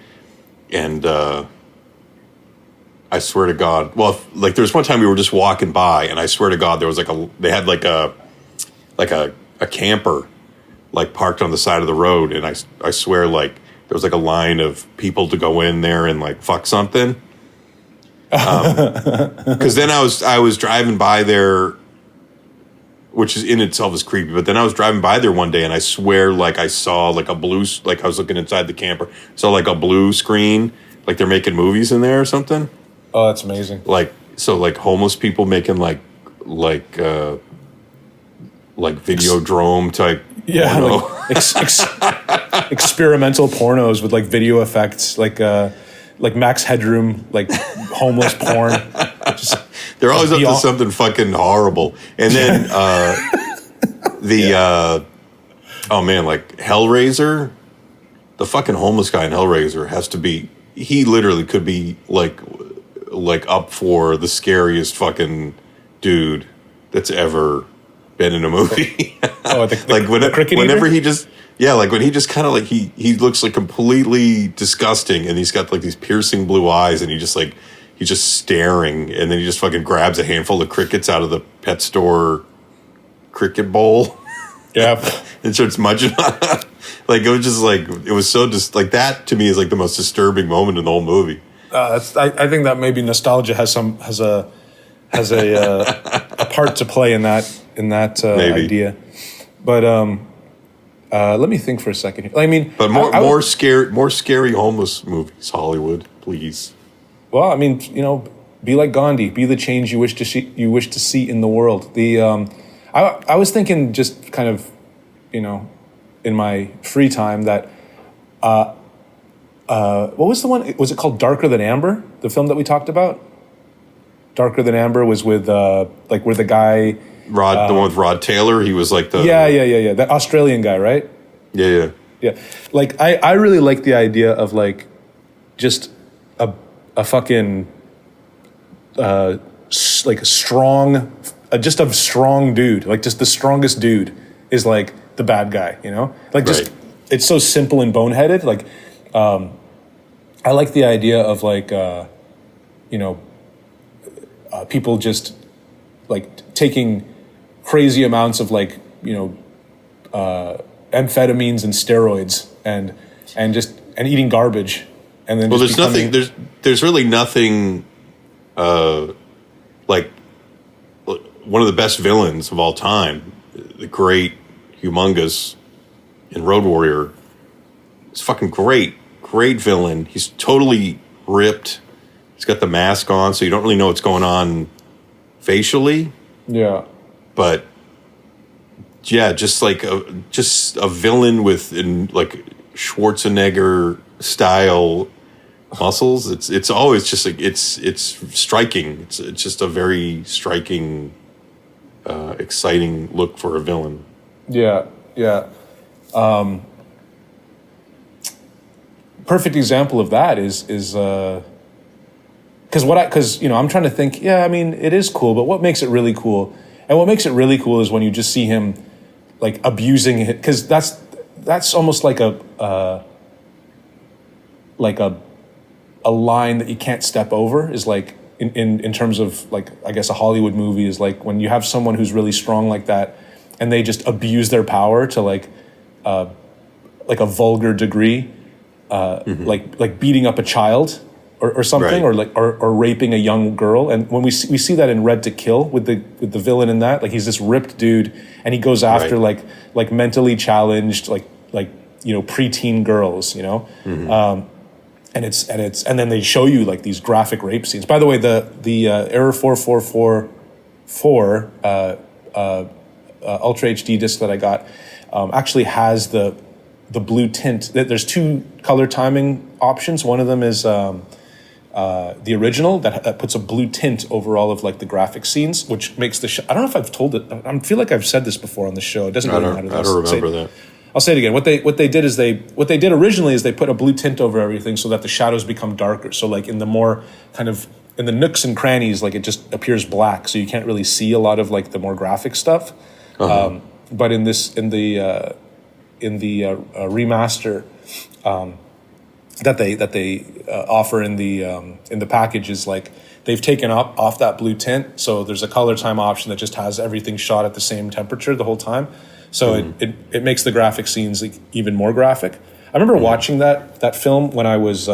and I swear to God, well, like there was one time we were just walking by, and I swear to God, there was they had a camper like parked on the side of the road, and I swear, like there was like a line of people to go in there and like fuck something. Because then I was driving by there, which is in itself is creepy. But then I was driving by there one day, and I swear, like I saw like a blue, like I was looking inside the camper, saw like a blue screen, like they're making movies in there or something. Oh, that's amazing. Like homeless people making like Videodrome type. Yeah, like experimental pornos with like video effects, like Max Headroom, like homeless porn. They're always up to something fucking horrible. And then oh man, like Hellraiser, the fucking homeless guy in Hellraiser has to be. He literally could be like up for the scariest fucking dude that's ever been in a movie. Oh, the cricket whenever eater? he just like when he just kind of like he looks like completely disgusting, and he's got like these piercing blue eyes, and he's just staring, and then he just fucking grabs a handful of crickets out of the pet store cricket bowl. Yeah, and starts munching on it. Like it was just like it was so just like that to me is like the most disturbing moment in the whole movie. I think that maybe nostalgia has a part to play in that idea. But let me think for a second here. I mean, but more scary homeless movies, Hollywood, please. Well, I mean, you know, be like Gandhi, be the change you wish to see in the world. I was thinking, just kind of, you know, in my free time, that what was the one? Was it called Darker Than Amber? The film that we talked about. Darker Than Amber was with like where the guy Rod, the one with Rod Taylor. He was like the yeah, that Australian guy, right? Yeah. Like I really like the idea of like just a fucking like a strong, just a strong dude, like just the strongest dude is like the bad guy, you know? Like just it's so simple and boneheaded. Like I like the idea of like you know, people just like taking crazy amounts of like, you know, amphetamines and steroids and eating garbage, and then there's really nothing like one of the best villains of all time, the great humongous in Road Warrior. It's fucking great villain. He's totally ripped. He's got the mask on, so you don't really know what's going on facially. Yeah. But yeah, just a villain with like Schwarzenegger style muscles. It's always just like it's striking. It's just a very striking, exciting look for a villain. Yeah. Perfect example of that is because you know, I'm trying to think. Yeah, I mean, it is cool, but what makes it really cool? And what makes it really cool is when you just see him like abusing it, because that's almost like a line that you can't step over. Is like in terms of like, I guess a Hollywood movie is like when you have someone who's really strong like that, and they just abuse their power to like a vulgar degree, like beating up a child. Or something, right. or raping a young girl, and when we see that in Red to Kill with the villain in that, like he's this ripped dude, and he goes after like mentally challenged like you know, preteen girls, you know, and then they show you like these graphic rape scenes. By the way, the Error 4444 Ultra HD disc that I got actually has the blue tint. There's two color timing options. One of them is the original that puts a blue tint over all of like the graphic scenes, which makes the show. I don't know if I've told it. I feel like I've said this before on the show. It doesn't really matter. I don't remember that. I'll say it again. What they did originally is they put a blue tint over everything so that the shadows become darker. So like in the more kind of in the nooks and crannies, like it just appears black, so you can't really see a lot of like the more graphic stuff. But in the remaster that they offer in the package is like they've taken off that blue tint, so there's a color time option that just has everything shot at the same temperature the whole time, so it makes the graphic scenes like even more graphic. I remember watching that film when I was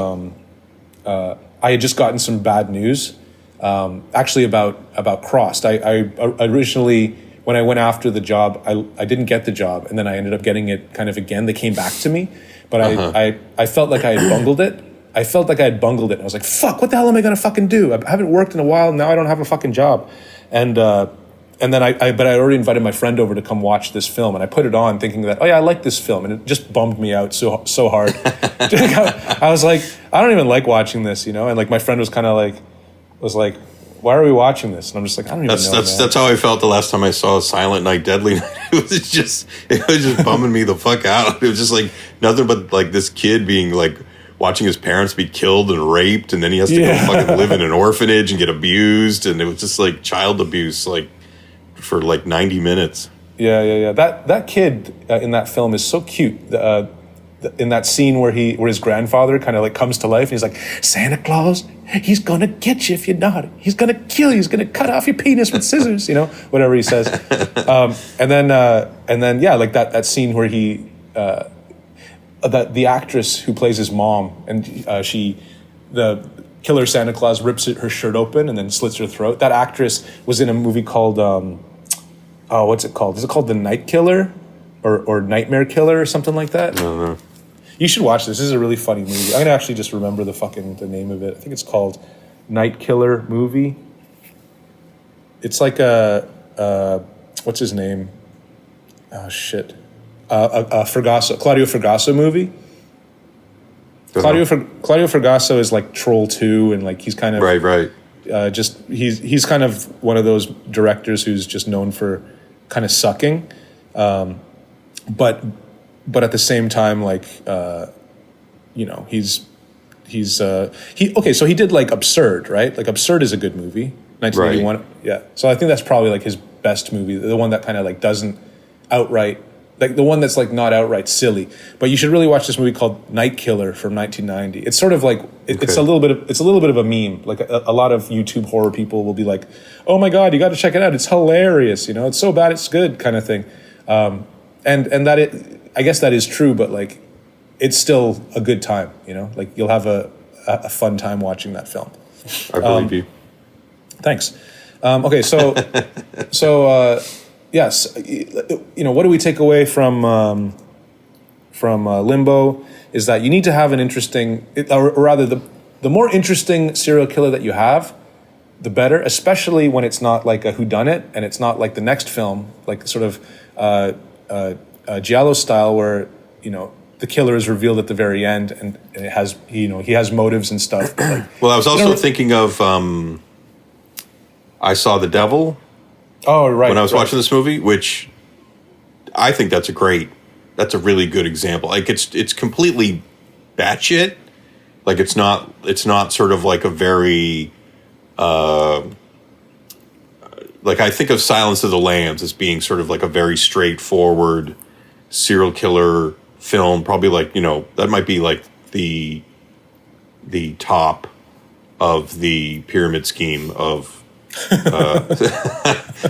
I had just gotten some bad news actually about Crossed. I originally, when I went after the job, I didn't get the job, and then I ended up getting it kind of again. They came back to me, but I felt like I had bungled it. I was like, fuck, what the hell am I going to fucking do? I haven't worked in a while. Now I don't have a fucking job. And then I already invited my friend over to come watch this film, and I put it on thinking that, oh yeah, I like this film, and it just bummed me out so hard. I was like, I don't even like watching this, you know? And like my friend was kind of like, why are we watching this? And I'm just like, I don't even know. That's how I felt the last time I saw Silent Night, Deadly Night. It was just bumming me the fuck out. It was just like nothing but like this kid being like watching his parents be killed and raped, and then he has to go fucking live in an orphanage and get abused, and it was just like child abuse like for like 90 minutes. Yeah. That kid in that film is so cute. In that scene where his grandfather kind of like comes to life, and he's like, Santa Claus, he's gonna get you if you're not. He's gonna kill you. He's gonna cut off your penis with scissors. You know, whatever he says. And then yeah, like that scene where the actress who plays his mom, and the killer Santa Claus rips her shirt open and then slits her throat. That actress was in a movie called what's it called? Is it called The Night Killer or Nightmare Killer or something like that? I don't know. You should watch this. This is a really funny movie. I'm gonna actually just remember the name of it. I think it's called Night Killer movie. It's like what's his name? Oh shit. Claudio Fragasso movie. Claudio Fragasso is like Troll 2, and like he's kind of right. He's kind of one of those directors who's just known for kind of sucking, but at the same time, like so he did like Absurd, right? Like Absurd is a good movie, 1981. Right. Yeah, so I think that's probably like his best movie, the one that kind of like doesn't outright, like the one that's like not outright silly. But you should really watch this movie called Night Killer from 1990. It's sort of like it's a little bit of a meme. Like a lot of YouTube horror people will be like, "Oh my God, you got to check it out! It's hilarious! You know, it's so bad it's good," kind of thing. And I guess that is true, but like it's still a good time. You know, like you'll have a fun time watching that film. I believe you. Thanks. Okay, so yes, what do we take away from Limbo is that you need to have an interesting, or rather, the more interesting serial killer that you have, the better. Especially when it's not like a whodunit and it's not like the next film, like sort of Giallo style, where the killer is revealed at the very end and it has he has motives and stuff. But like, well, I was also thinking of I Saw the Devil. Oh, right. When I was watching this movie, which I think that's a really good example. Like it's completely batshit. Like it's not sort of like a very like I think of Silence of the Lambs as being sort of like a very straightforward serial killer film. Probably like, that might be like the top of the pyramid scheme of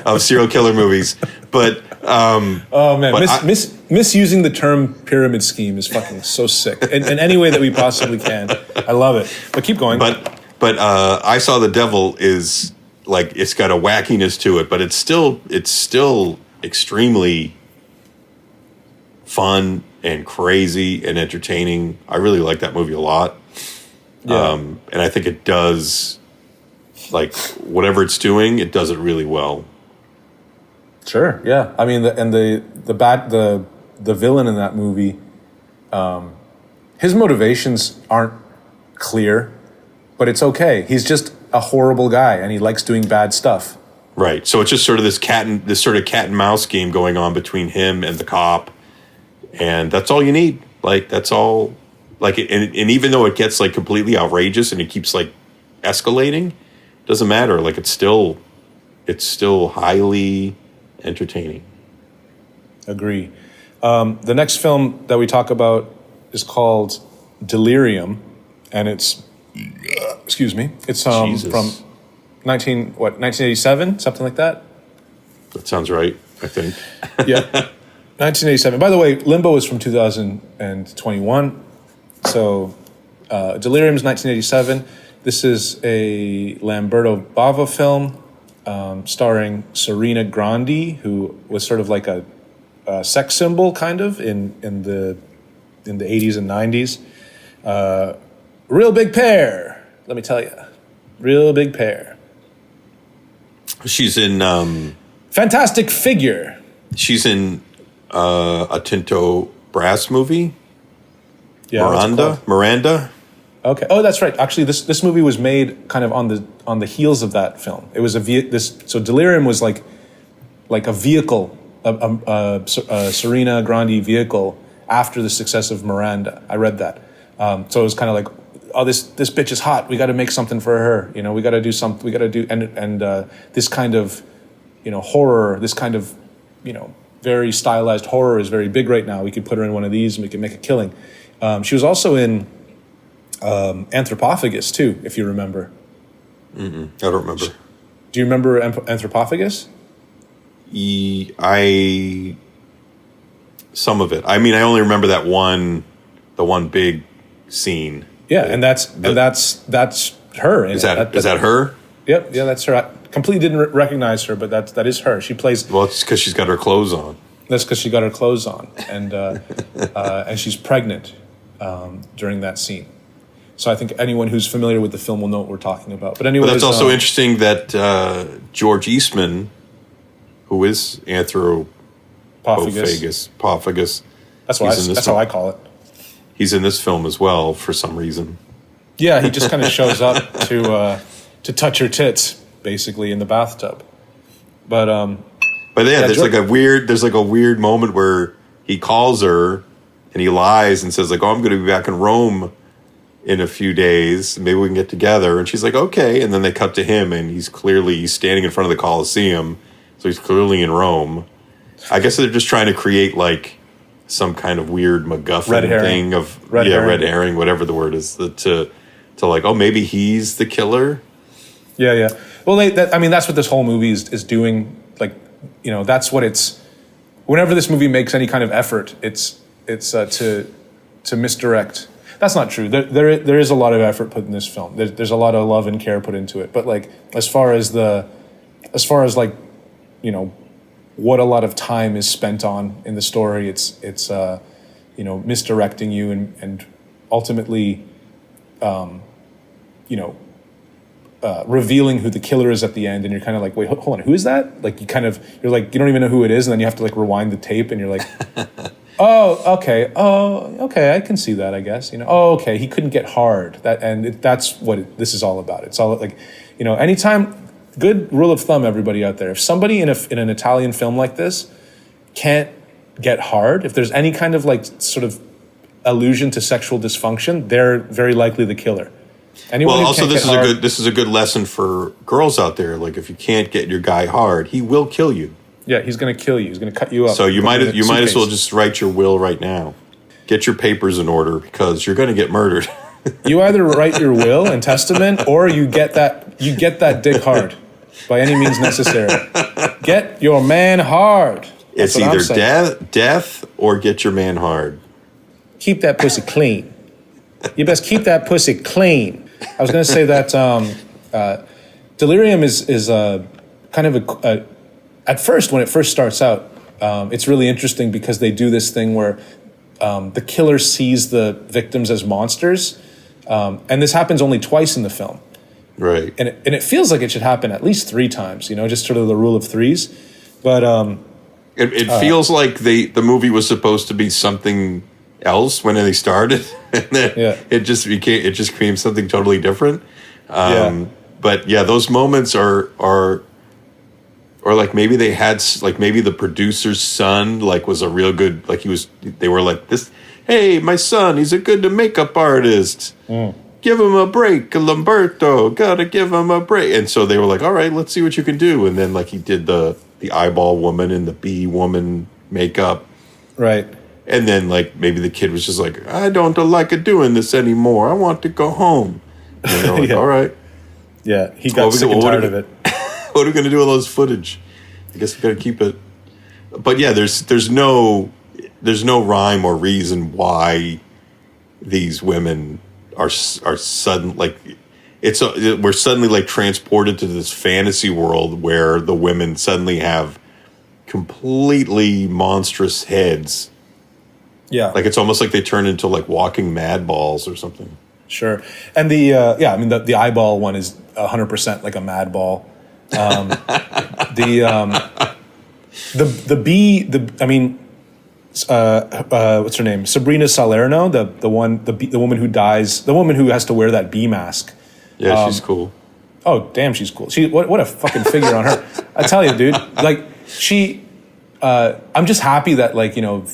of serial killer movies, but oh man, misusing the term pyramid scheme is fucking so sick in any way that we possibly can. I love it, but keep going. But I Saw the Devil is like, it's got a wackiness to it, but it's still extremely fun and crazy and entertaining. I really like that movie a lot. Yeah. And I think it does, like, whatever it's doing, it does it really well. Sure. Yeah. I mean, the villain in that movie, his motivations aren't clear, but it's okay. He's just a horrible guy, and he likes doing bad stuff. Right. So it's just sort of this cat and mouse game going on between him and the cop, and that's all you need. Like, that's all. Like, and even though it gets like completely outrageous and it keeps like escalating, doesn't matter. Like, it's still highly entertaining. Agree. The next film that we talk about is called Delirium, and it's it's from 1987, something like that. That sounds right, I think. Yeah, 1987. By the way, Limbo is from 2021, so Delirium is 1987. This is a Lamberto Bava film starring Serena Grandi, who was sort of like a sex symbol, kind of in the 80s and 90s. Real big pair, let me tell you. Real big pair. She's in Fantastic Figure. She's in a Tinto Brass movie. Yeah, Miranda. Okay. Oh, that's right. Actually, this movie was made kind of on the heels of that film. It was so Delirium was like a vehicle, a Serena Grandi vehicle after the success of Miranda. I read that. So it was kind of like, oh, this bitch is hot. We got to make something for her. We got to do something. We got to do and this kind of horror, this kind of very stylized horror is very big right now. We could put her in one of these and we could make a killing. She was also in Anthropophagus too, if you remember. I don't remember. Do you remember Anthropophagus? Some of it. I mean, I only remember the one big scene. Yeah, and that's her. Is that her? Yep, yeah, that's her. I completely didn't recognize her, but that is her. She plays. Well, it's because she's got her clothes on. That's because she got her clothes on, and and she's pregnant during that scene. So I think anyone who's familiar with the film will know what we're talking about. But anyway, that's also interesting that George Eastman, who is Anthropophagus. That's how I call it. he's in this film as well for some reason. Yeah, he just kind of shows up to touch her tits, basically, in the bathtub. But yeah, there's like a weird moment where he calls her and he lies and says like, "Oh, I'm going to be back in Rome in a few days. Maybe we can get together." And she's like, "Okay." And then they cut to him, and he's standing in front of the Colosseum, so he's clearly in Rome. I guess they're just trying to create like some kind of weird MacGuffin thing of red herring, whatever the word is, to like, oh, maybe he's the killer. Yeah. Well, that's what this whole movie is doing. Like, you know, that's what it's. Whenever this movie makes any kind of effort, it's to misdirect. That's not true. There is a lot of effort put in this film. There's a lot of love and care put into it. But like, as far as like, you know, what a lot of time is spent on in the story, it's you know, misdirecting you and ultimately, you know, revealing who the killer is at the end, and you're kind of like, wait, hold on, who is that? Like, you're like, you don't even know who it is, and then you have to like rewind the tape, and you're like, oh, okay, I can see that, I guess, you know. Oh, okay, he couldn't get hard. That's what this is all about. It's all like, you know, anytime. Good rule of thumb, everybody out there. If somebody in an Italian film like this can't get hard, if there's any kind of like sort of allusion to sexual dysfunction, they're very likely the killer. Anyone also this is a good lesson for girls out there. Like, if you can't get your guy hard, he will kill you. Yeah, he's going to kill you. He's going to cut you up. So you might as well just write your will right now. Get your papers in order, because you're going to get murdered. You either write your will and testament, or you get that dick hard by any means necessary. Get your man hard. It's either death or get your man hard. Keep that pussy clean. You best keep that pussy clean. I was going to say that Delirium is kind of at first, when it first starts out, it's really interesting because they do this thing where the killer sees the victims as monsters. And this happens only twice in the film. Right. And it feels like it should happen at least 3 times, you know, just sort of the rule of threes. But it feels like the movie was supposed to be something else when they started, and then it just became something totally different. But yeah, those moments are like, maybe they had, like, maybe the producer's son like was a real good, like, they were like, this, hey, my son, he's a good makeup artist. Give him a break, Lamberto. Gotta give him a break. And so they were like, all right, let's see what you can do. And then like he did the eyeball woman and the bee woman makeup. Right. And then like maybe the kid was just like, I don't like doing this anymore. I want to go home. And they were like, all right. Yeah, he got sick and tired of it. What are we going to do with all this footage? I guess we got to keep it. But yeah, there's no rhyme or reason why these women are sudden, like, we're suddenly like transported to this fantasy world where the women suddenly have completely monstrous heads. Yeah, like it's almost like they turn into like walking mad balls or something. Sure. And the eyeball one is 100% like a mad ball. What's her name? Sabrina Salerno, the woman who dies, the woman who has to wear that bee mask. Yeah, she's cool. Oh, damn, she's cool. What a fucking figure on her. I tell you, dude. Like, I'm just happy that, like, you know,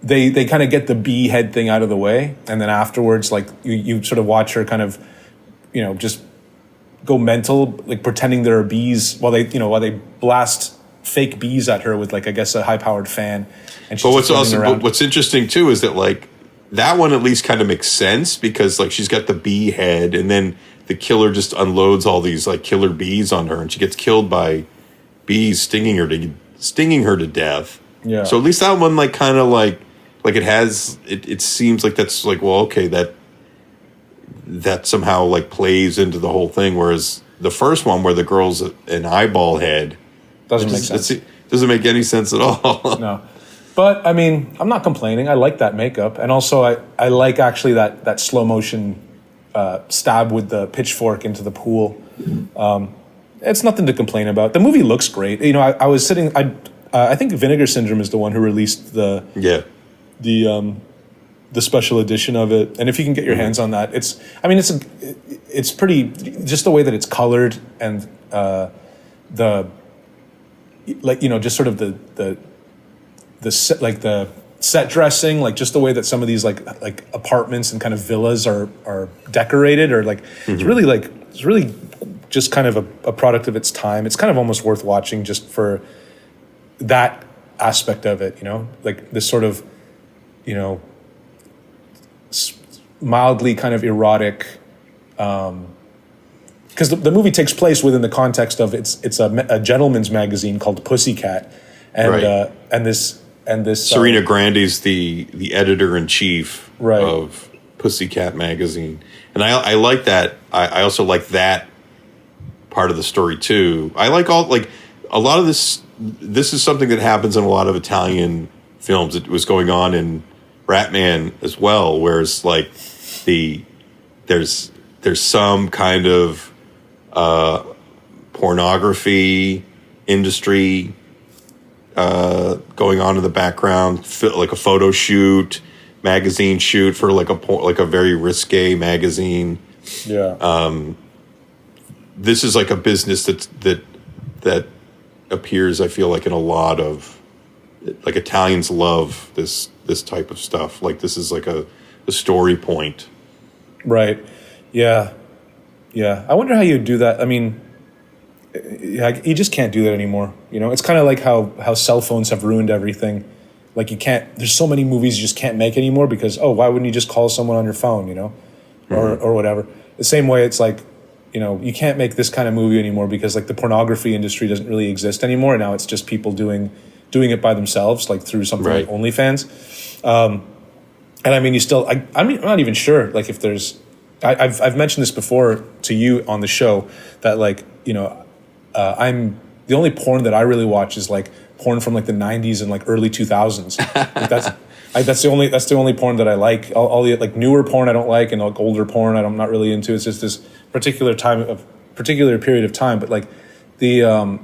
they kind of get the bee head thing out of the way, and then afterwards, like, you sort of watch her kind of, you know, just go mental, like pretending there are bees while they blast fake bees at her with, like, I guess a high-powered fan. And she's what's interesting too is that, like, that one at least kind of makes sense because, like, she's got the bee head, and then the killer just unloads all these, like, killer bees on her, and she gets killed by bees stinging her to death. Yeah. So at least that one, like, kind of like it seems like that's like, well, okay, that somehow like plays into the whole thing, whereas the first one where the girl's an eyeball head doesn't make sense. It doesn't make any sense at all. No. But, I mean, I'm not complaining. I like that makeup. And also, I like actually that slow motion stab with the pitchfork into the pool. It's nothing to complain about. The movie looks great. You know, I was sitting... I think Vinegar Syndrome is the one who released the the special edition of it, and if you can get your hands on that, it's pretty, just the way that it's colored and just sort of the set, like the set dressing, like just the way that some of these like apartments and kind of villas are decorated, or like it's really just kind of a product of its time. It's kind of almost worth watching just for that aspect of it, like this sort of, mildly kind of erotic, because the movie takes place within the context of it's a gentleman's magazine called Pussycat, and this Serena Grandy's the editor-in-chief right. of Pussycat magazine, and I like that. I also like that part of the story too. I like a lot of this. This is something that happens in a lot of Italian films. It was going on in Ratman as well, whereas like there's some kind of pornography industry going on in the background, like a photo shoot, magazine shoot for like a very risque magazine. Yeah. This is like a business that appears, I feel like, in a lot of, like, Italians love this type of stuff. Like, this is like a story point. Right. Yeah. Yeah. I wonder how you do that. I mean, you just can't do that anymore. It's kind of like how cell phones have ruined everything. Like, there's so many movies you just can't make anymore because, why wouldn't you just call someone on your phone, or whatever. The same way it's like, you can't make this kind of movie anymore because like the pornography industry doesn't really exist anymore. Now it's just people doing it by themselves, like through something like OnlyFans. And I mean, I'm not even sure, like, if there's, I've mentioned this before to you on the show that, like, I'm the only porn that I really watch is like porn from like the 90s and like early 2000s. Like, that's the only porn that I like. All the like newer porn I don't like, and like older porn I'm not really into. It's just this particular period of time. But like the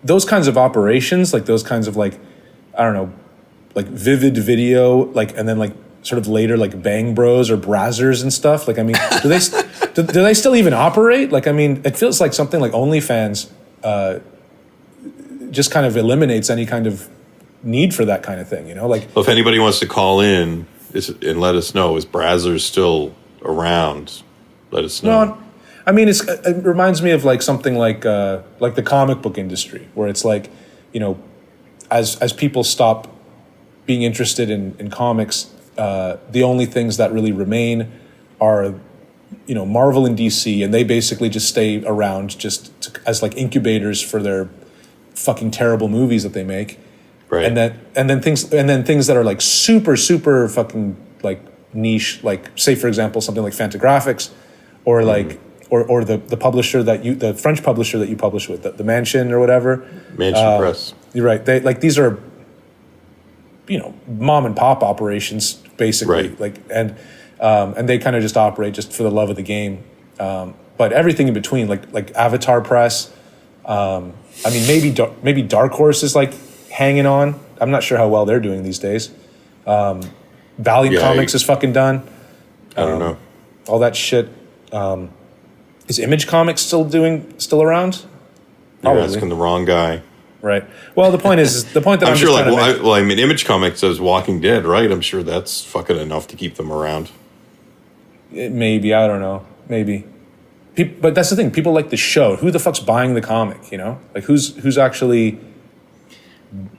those kinds of operations, like those kinds of like, I don't know, like Vivid Video, like, and then like sort of later like Bang Bros or Brazzers and stuff. Like, I mean, do they still even operate? Like, I mean, it feels like something like OnlyFans just kind of eliminates any kind of need for that kind of thing, like. Well, if anybody wants to call in and let us know, is Brazzers still around? Let us know. No, I mean, it reminds me of like something like the comic book industry, where it's like, as people stop being interested in comics, the only things that really remain are, Marvel and DC, and they basically just stay around as like incubators for their fucking terrible movies that they make. Right. And then things that are like super, super fucking like niche, like, say for example something like Fantagraphics, or like or the publisher the French publisher that you publish with, the Mansion or whatever. Mansion Press. You're right. They, like, these are, mom and pop operations basically. Right. Like, and they kind of just operate just for the love of the game. But everything in between, like Avatar Press. I mean, maybe Dark Horse is like hanging on. I'm not sure how well they're doing these days. Valiant Comics is fucking done. I don't know. All that shit. Is Image Comics still around? You're asking the wrong guy. Right. Well, the point that I'm sure, just like, I mean, Image Comics says Walking Dead, right? I'm sure that's fucking enough to keep them around. Maybe, I don't know. Maybe. But that's the thing. People like the show. Who the fuck's buying the comic? Like, who's actually?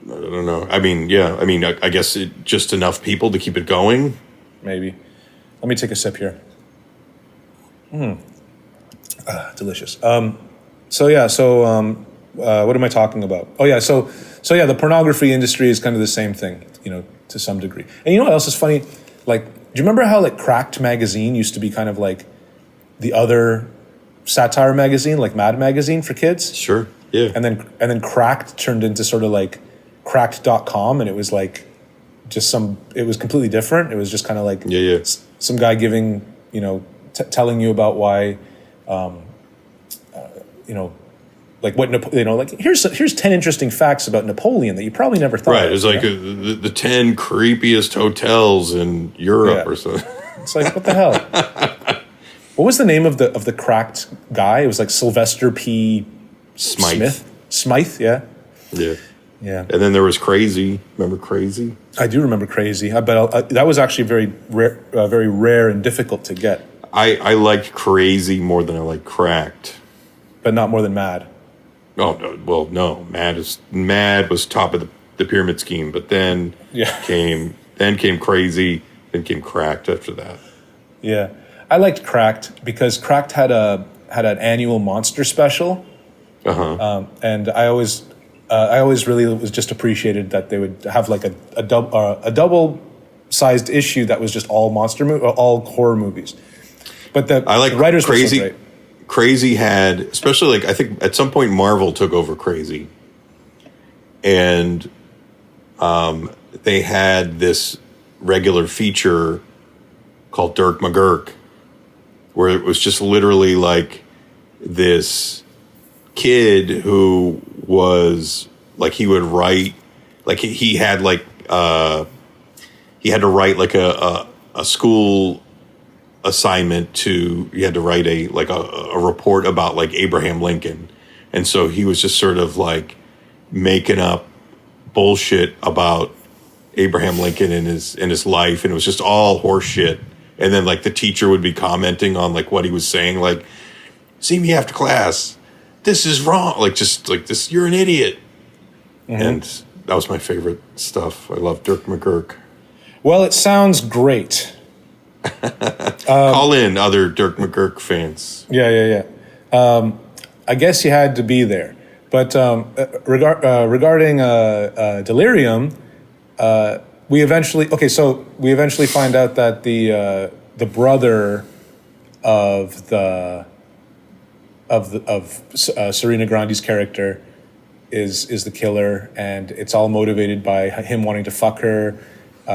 I don't know. I mean, yeah. I mean, I guess just enough people to keep it going. Maybe. Let me take a sip here. Delicious. What am I talking about? Oh yeah. So yeah, the pornography industry is kind of the same thing, to some degree. And you know what else is funny? Like, do you remember how like Cracked magazine used to be kind of like the other satire magazine, like Mad Magazine for kids? Sure. Yeah. And then Cracked turned into sort of like Cracked.com, and it was like it was completely different. It was just kind of like some guy giving, telling you about why, like what like here's 10 interesting facts about Napoleon that you probably never thought. Right, of, it's like the 10 creepiest hotels in Europe or something. It's like, what the hell? What was the name of the cracked guy? It was like Sylvester P. Smythe, yeah. Yeah. Yeah. And then there was Crazy. Remember Crazy? I do remember Crazy, but that was actually very rare and difficult to get. I liked Crazy more than I liked Cracked. But not more than Mad. Oh, no, well, no. Mad was top of the pyramid scheme, but then came Crazy, then came Cracked after that. Yeah. I liked Cracked because Cracked had an annual monster special. Uh-huh. And I always really was just appreciated that they would have like a double-sized issue that was just all all horror movies. But the writers Crazy. were so great. Crazy had, especially like I think at some point Marvel took over Crazy, and they had this regular feature called Dirk McGurk, where it was just literally like this kid who was like he would write like he had like he had to write like a school assignment he had to write a report about like Abraham Lincoln, and so he was just sort of like making up bullshit about Abraham Lincoln and his life, and it was just all horse shit. And then like the teacher would be commenting on like what he was saying, like, see me after class, this is wrong, like just like this, you're an idiot. Mm-hmm. And that was my favorite stuff. I love Dirk McGurk. Well, it sounds great. Call in other Dirk McGurk fans. Yeah. I guess you had to be there. But regarding Delirium, we eventually find out that the brother of Serena Grandi's character is the killer, and it's all motivated by him wanting to fuck her.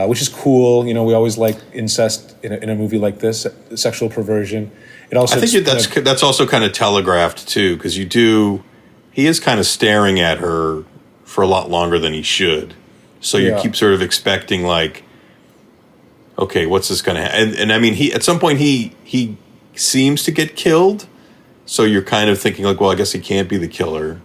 Which is cool. You know, we always like incest in a movie like this, sexual perversion. It also, I think that's also kind of telegraphed too, because he is kind of staring at her for a lot longer than he should. So you keep sort of expecting like, okay, what's this going to happen? And I mean, at some point he seems to get killed. So you're kind of thinking like, well, I guess he can't be the killer,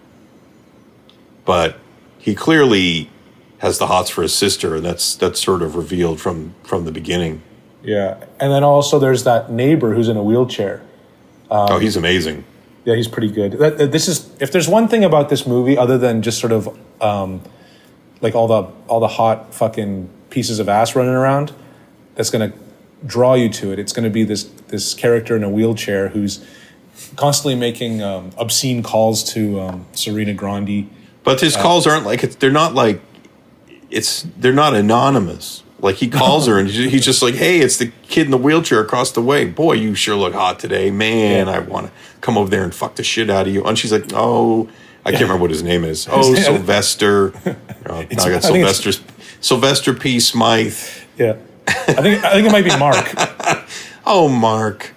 but he clearly has the hots for his sister, and that's sort of revealed from the beginning. Yeah, and then also there's that neighbor who's in a wheelchair. He's amazing. Yeah, he's pretty good. This is, if there's one thing about this movie other than just sort of like all the hot fucking pieces of ass running around, that's gonna draw you to it. It's gonna be this character in a wheelchair who's constantly making obscene calls to Serena Grandi. But his calls aren't like they're not like. They're not anonymous. Like he calls her and he's just like, hey, it's the kid in the wheelchair across the way. Boy, you sure look hot today. Man, I want to come over there and fuck the shit out of you. And she's like, oh, I can't remember what his name is. Oh, Sylvester. Now I got Sylvester P. Smythe. Yeah. I think it might be Mark. Oh, Mark.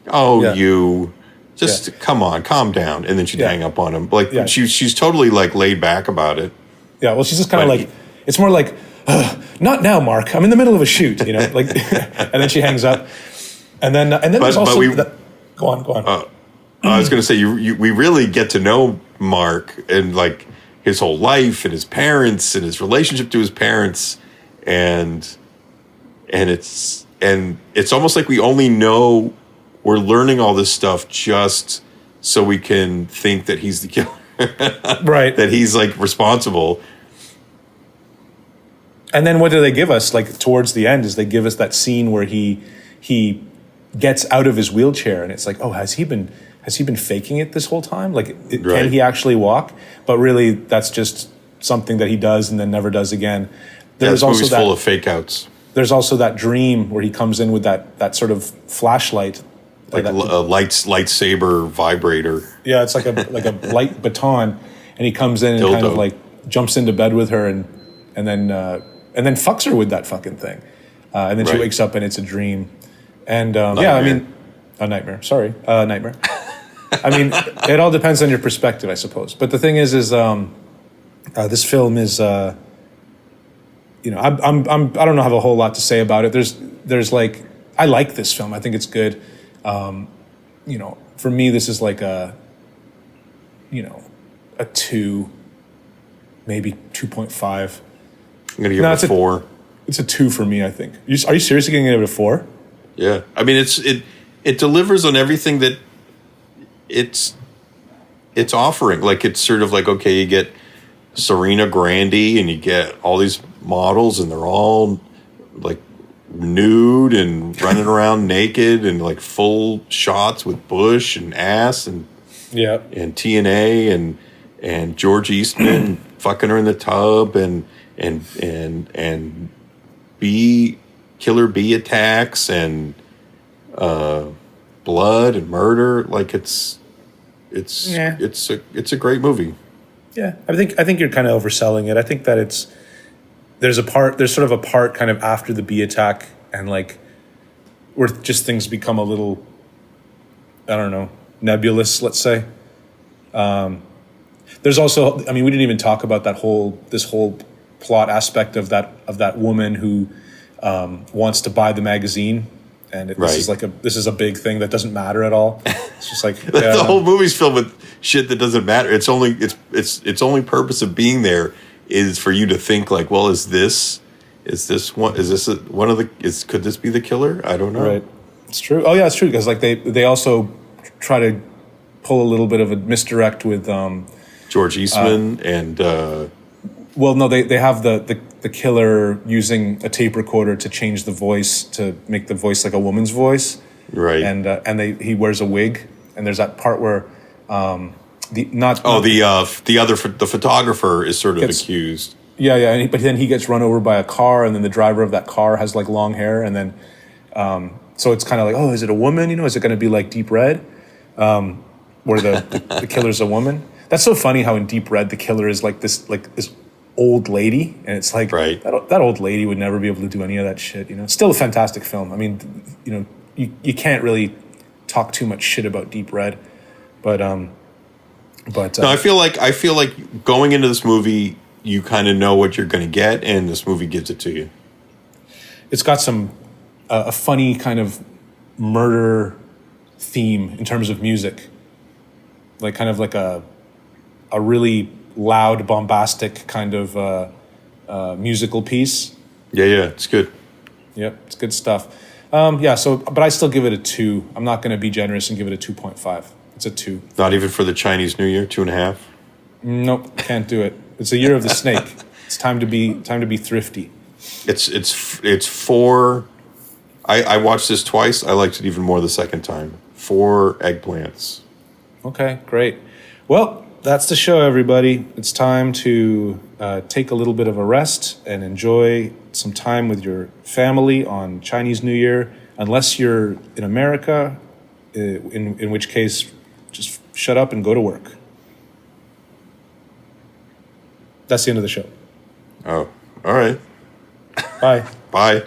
Oh, you. Just come on, calm down. And then she'd hang up on him. Like she's totally like laid back about it. Yeah, well, she's just kind of like, it's more like, not now, Mark. I'm in the middle of a shoot, you know, like, and then she hangs up, and then there's also go on. I was going to say we really get to know Mark and like his whole life and his parents and his relationship to his parents, and it's almost like we only know we're learning all this stuff just so we can think that he's the killer, right? That he's like responsible. And then what do they give us? Like towards the end, is they give us that scene where he gets out of his wheelchair, and it's like, oh, has he been faking it this whole time? Like, can he actually walk? But really, that's just something that he does and then never does again. This movie's full of fake outs. There's also that dream where he comes in with that sort of flashlight, like a lightsaber vibrator. Yeah, it's like a light baton, and he comes in and kind of like jumps into bed with her and then fucks her with that fucking thing. And then she wakes up and it's a dream. And I mean, a nightmare. Sorry, nightmare. I mean, it all depends on your perspective, I suppose. But the thing is this film is, I don't know, have a whole lot to say about it. There's like, I like this film. I think it's good. For me, this is like a 2, maybe 2.5. I'm gonna give it a 4. It's a 2 for me, I think. Are you seriously giving it a 4? Yeah, I mean it delivers on everything that it's offering. Like, it's sort of like, okay, you get Serena Grandi and you get all these models and they're all like nude and running around naked and like full shots with bush and ass and TNA and George Eastman fucking her in the tub and killer bee attacks and blood and murder. Like, it's a great movie. Yeah, I think you're kind of overselling it. I think that there's sort of a part kind of after the bee attack and like where just things become a little, I don't know, nebulous, let's say. There's also, I mean, we didn't even talk about this whole plot aspect of that woman who wants to buy the magazine, and this is a big thing that doesn't matter at all. It's just like the whole movie's filled with shit that doesn't matter. It's only purpose of being there is for you to think like, well, could this be the killer? I don't know. Right. It's true. Oh yeah, it's true, because like they also try to pull a little bit of a misdirect with George Eastman and well, no, they have the killer using a tape recorder to change the voice to make the voice like a woman's voice, right? And he wears a wig, and there's that part where the photographer is sort of accused. Yeah, but then he gets run over by a car, and then the driver of that car has like long hair, and then so it's kind of like, oh, is it a woman? Is it going to be like Deep Red, where the killer's a woman? That's so funny how in Deep Red the killer is like this old lady, and it's like that old lady would never be able to do any of that shit. It's still a fantastic film. I mean, you can't really talk too much shit about Deep Red, but no, I feel like going into this movie, you kind of know what you're going to get, and this movie gives it to you. It's got some a funny kind of murder theme in terms of music, like kind of like a really loud, bombastic kind of musical piece. Yeah, it's good. Yep, it's good stuff. But I still give it a 2. I'm not going to be generous and give it a 2.5. It's a 2. Not even for the Chinese New Year, 2.5? Nope, can't do it. It's a year of the snake. It's time to be thrifty. It's 4. I watched this twice. I liked it even more the second time. 4 eggplants. Okay, great. Well, that's the show, everybody. It's time to take a little bit of a rest and enjoy some time with your family on Chinese New Year, unless you're in America, in which case, just shut up and go to work. That's the end of the show. Oh, all right. Bye. Bye.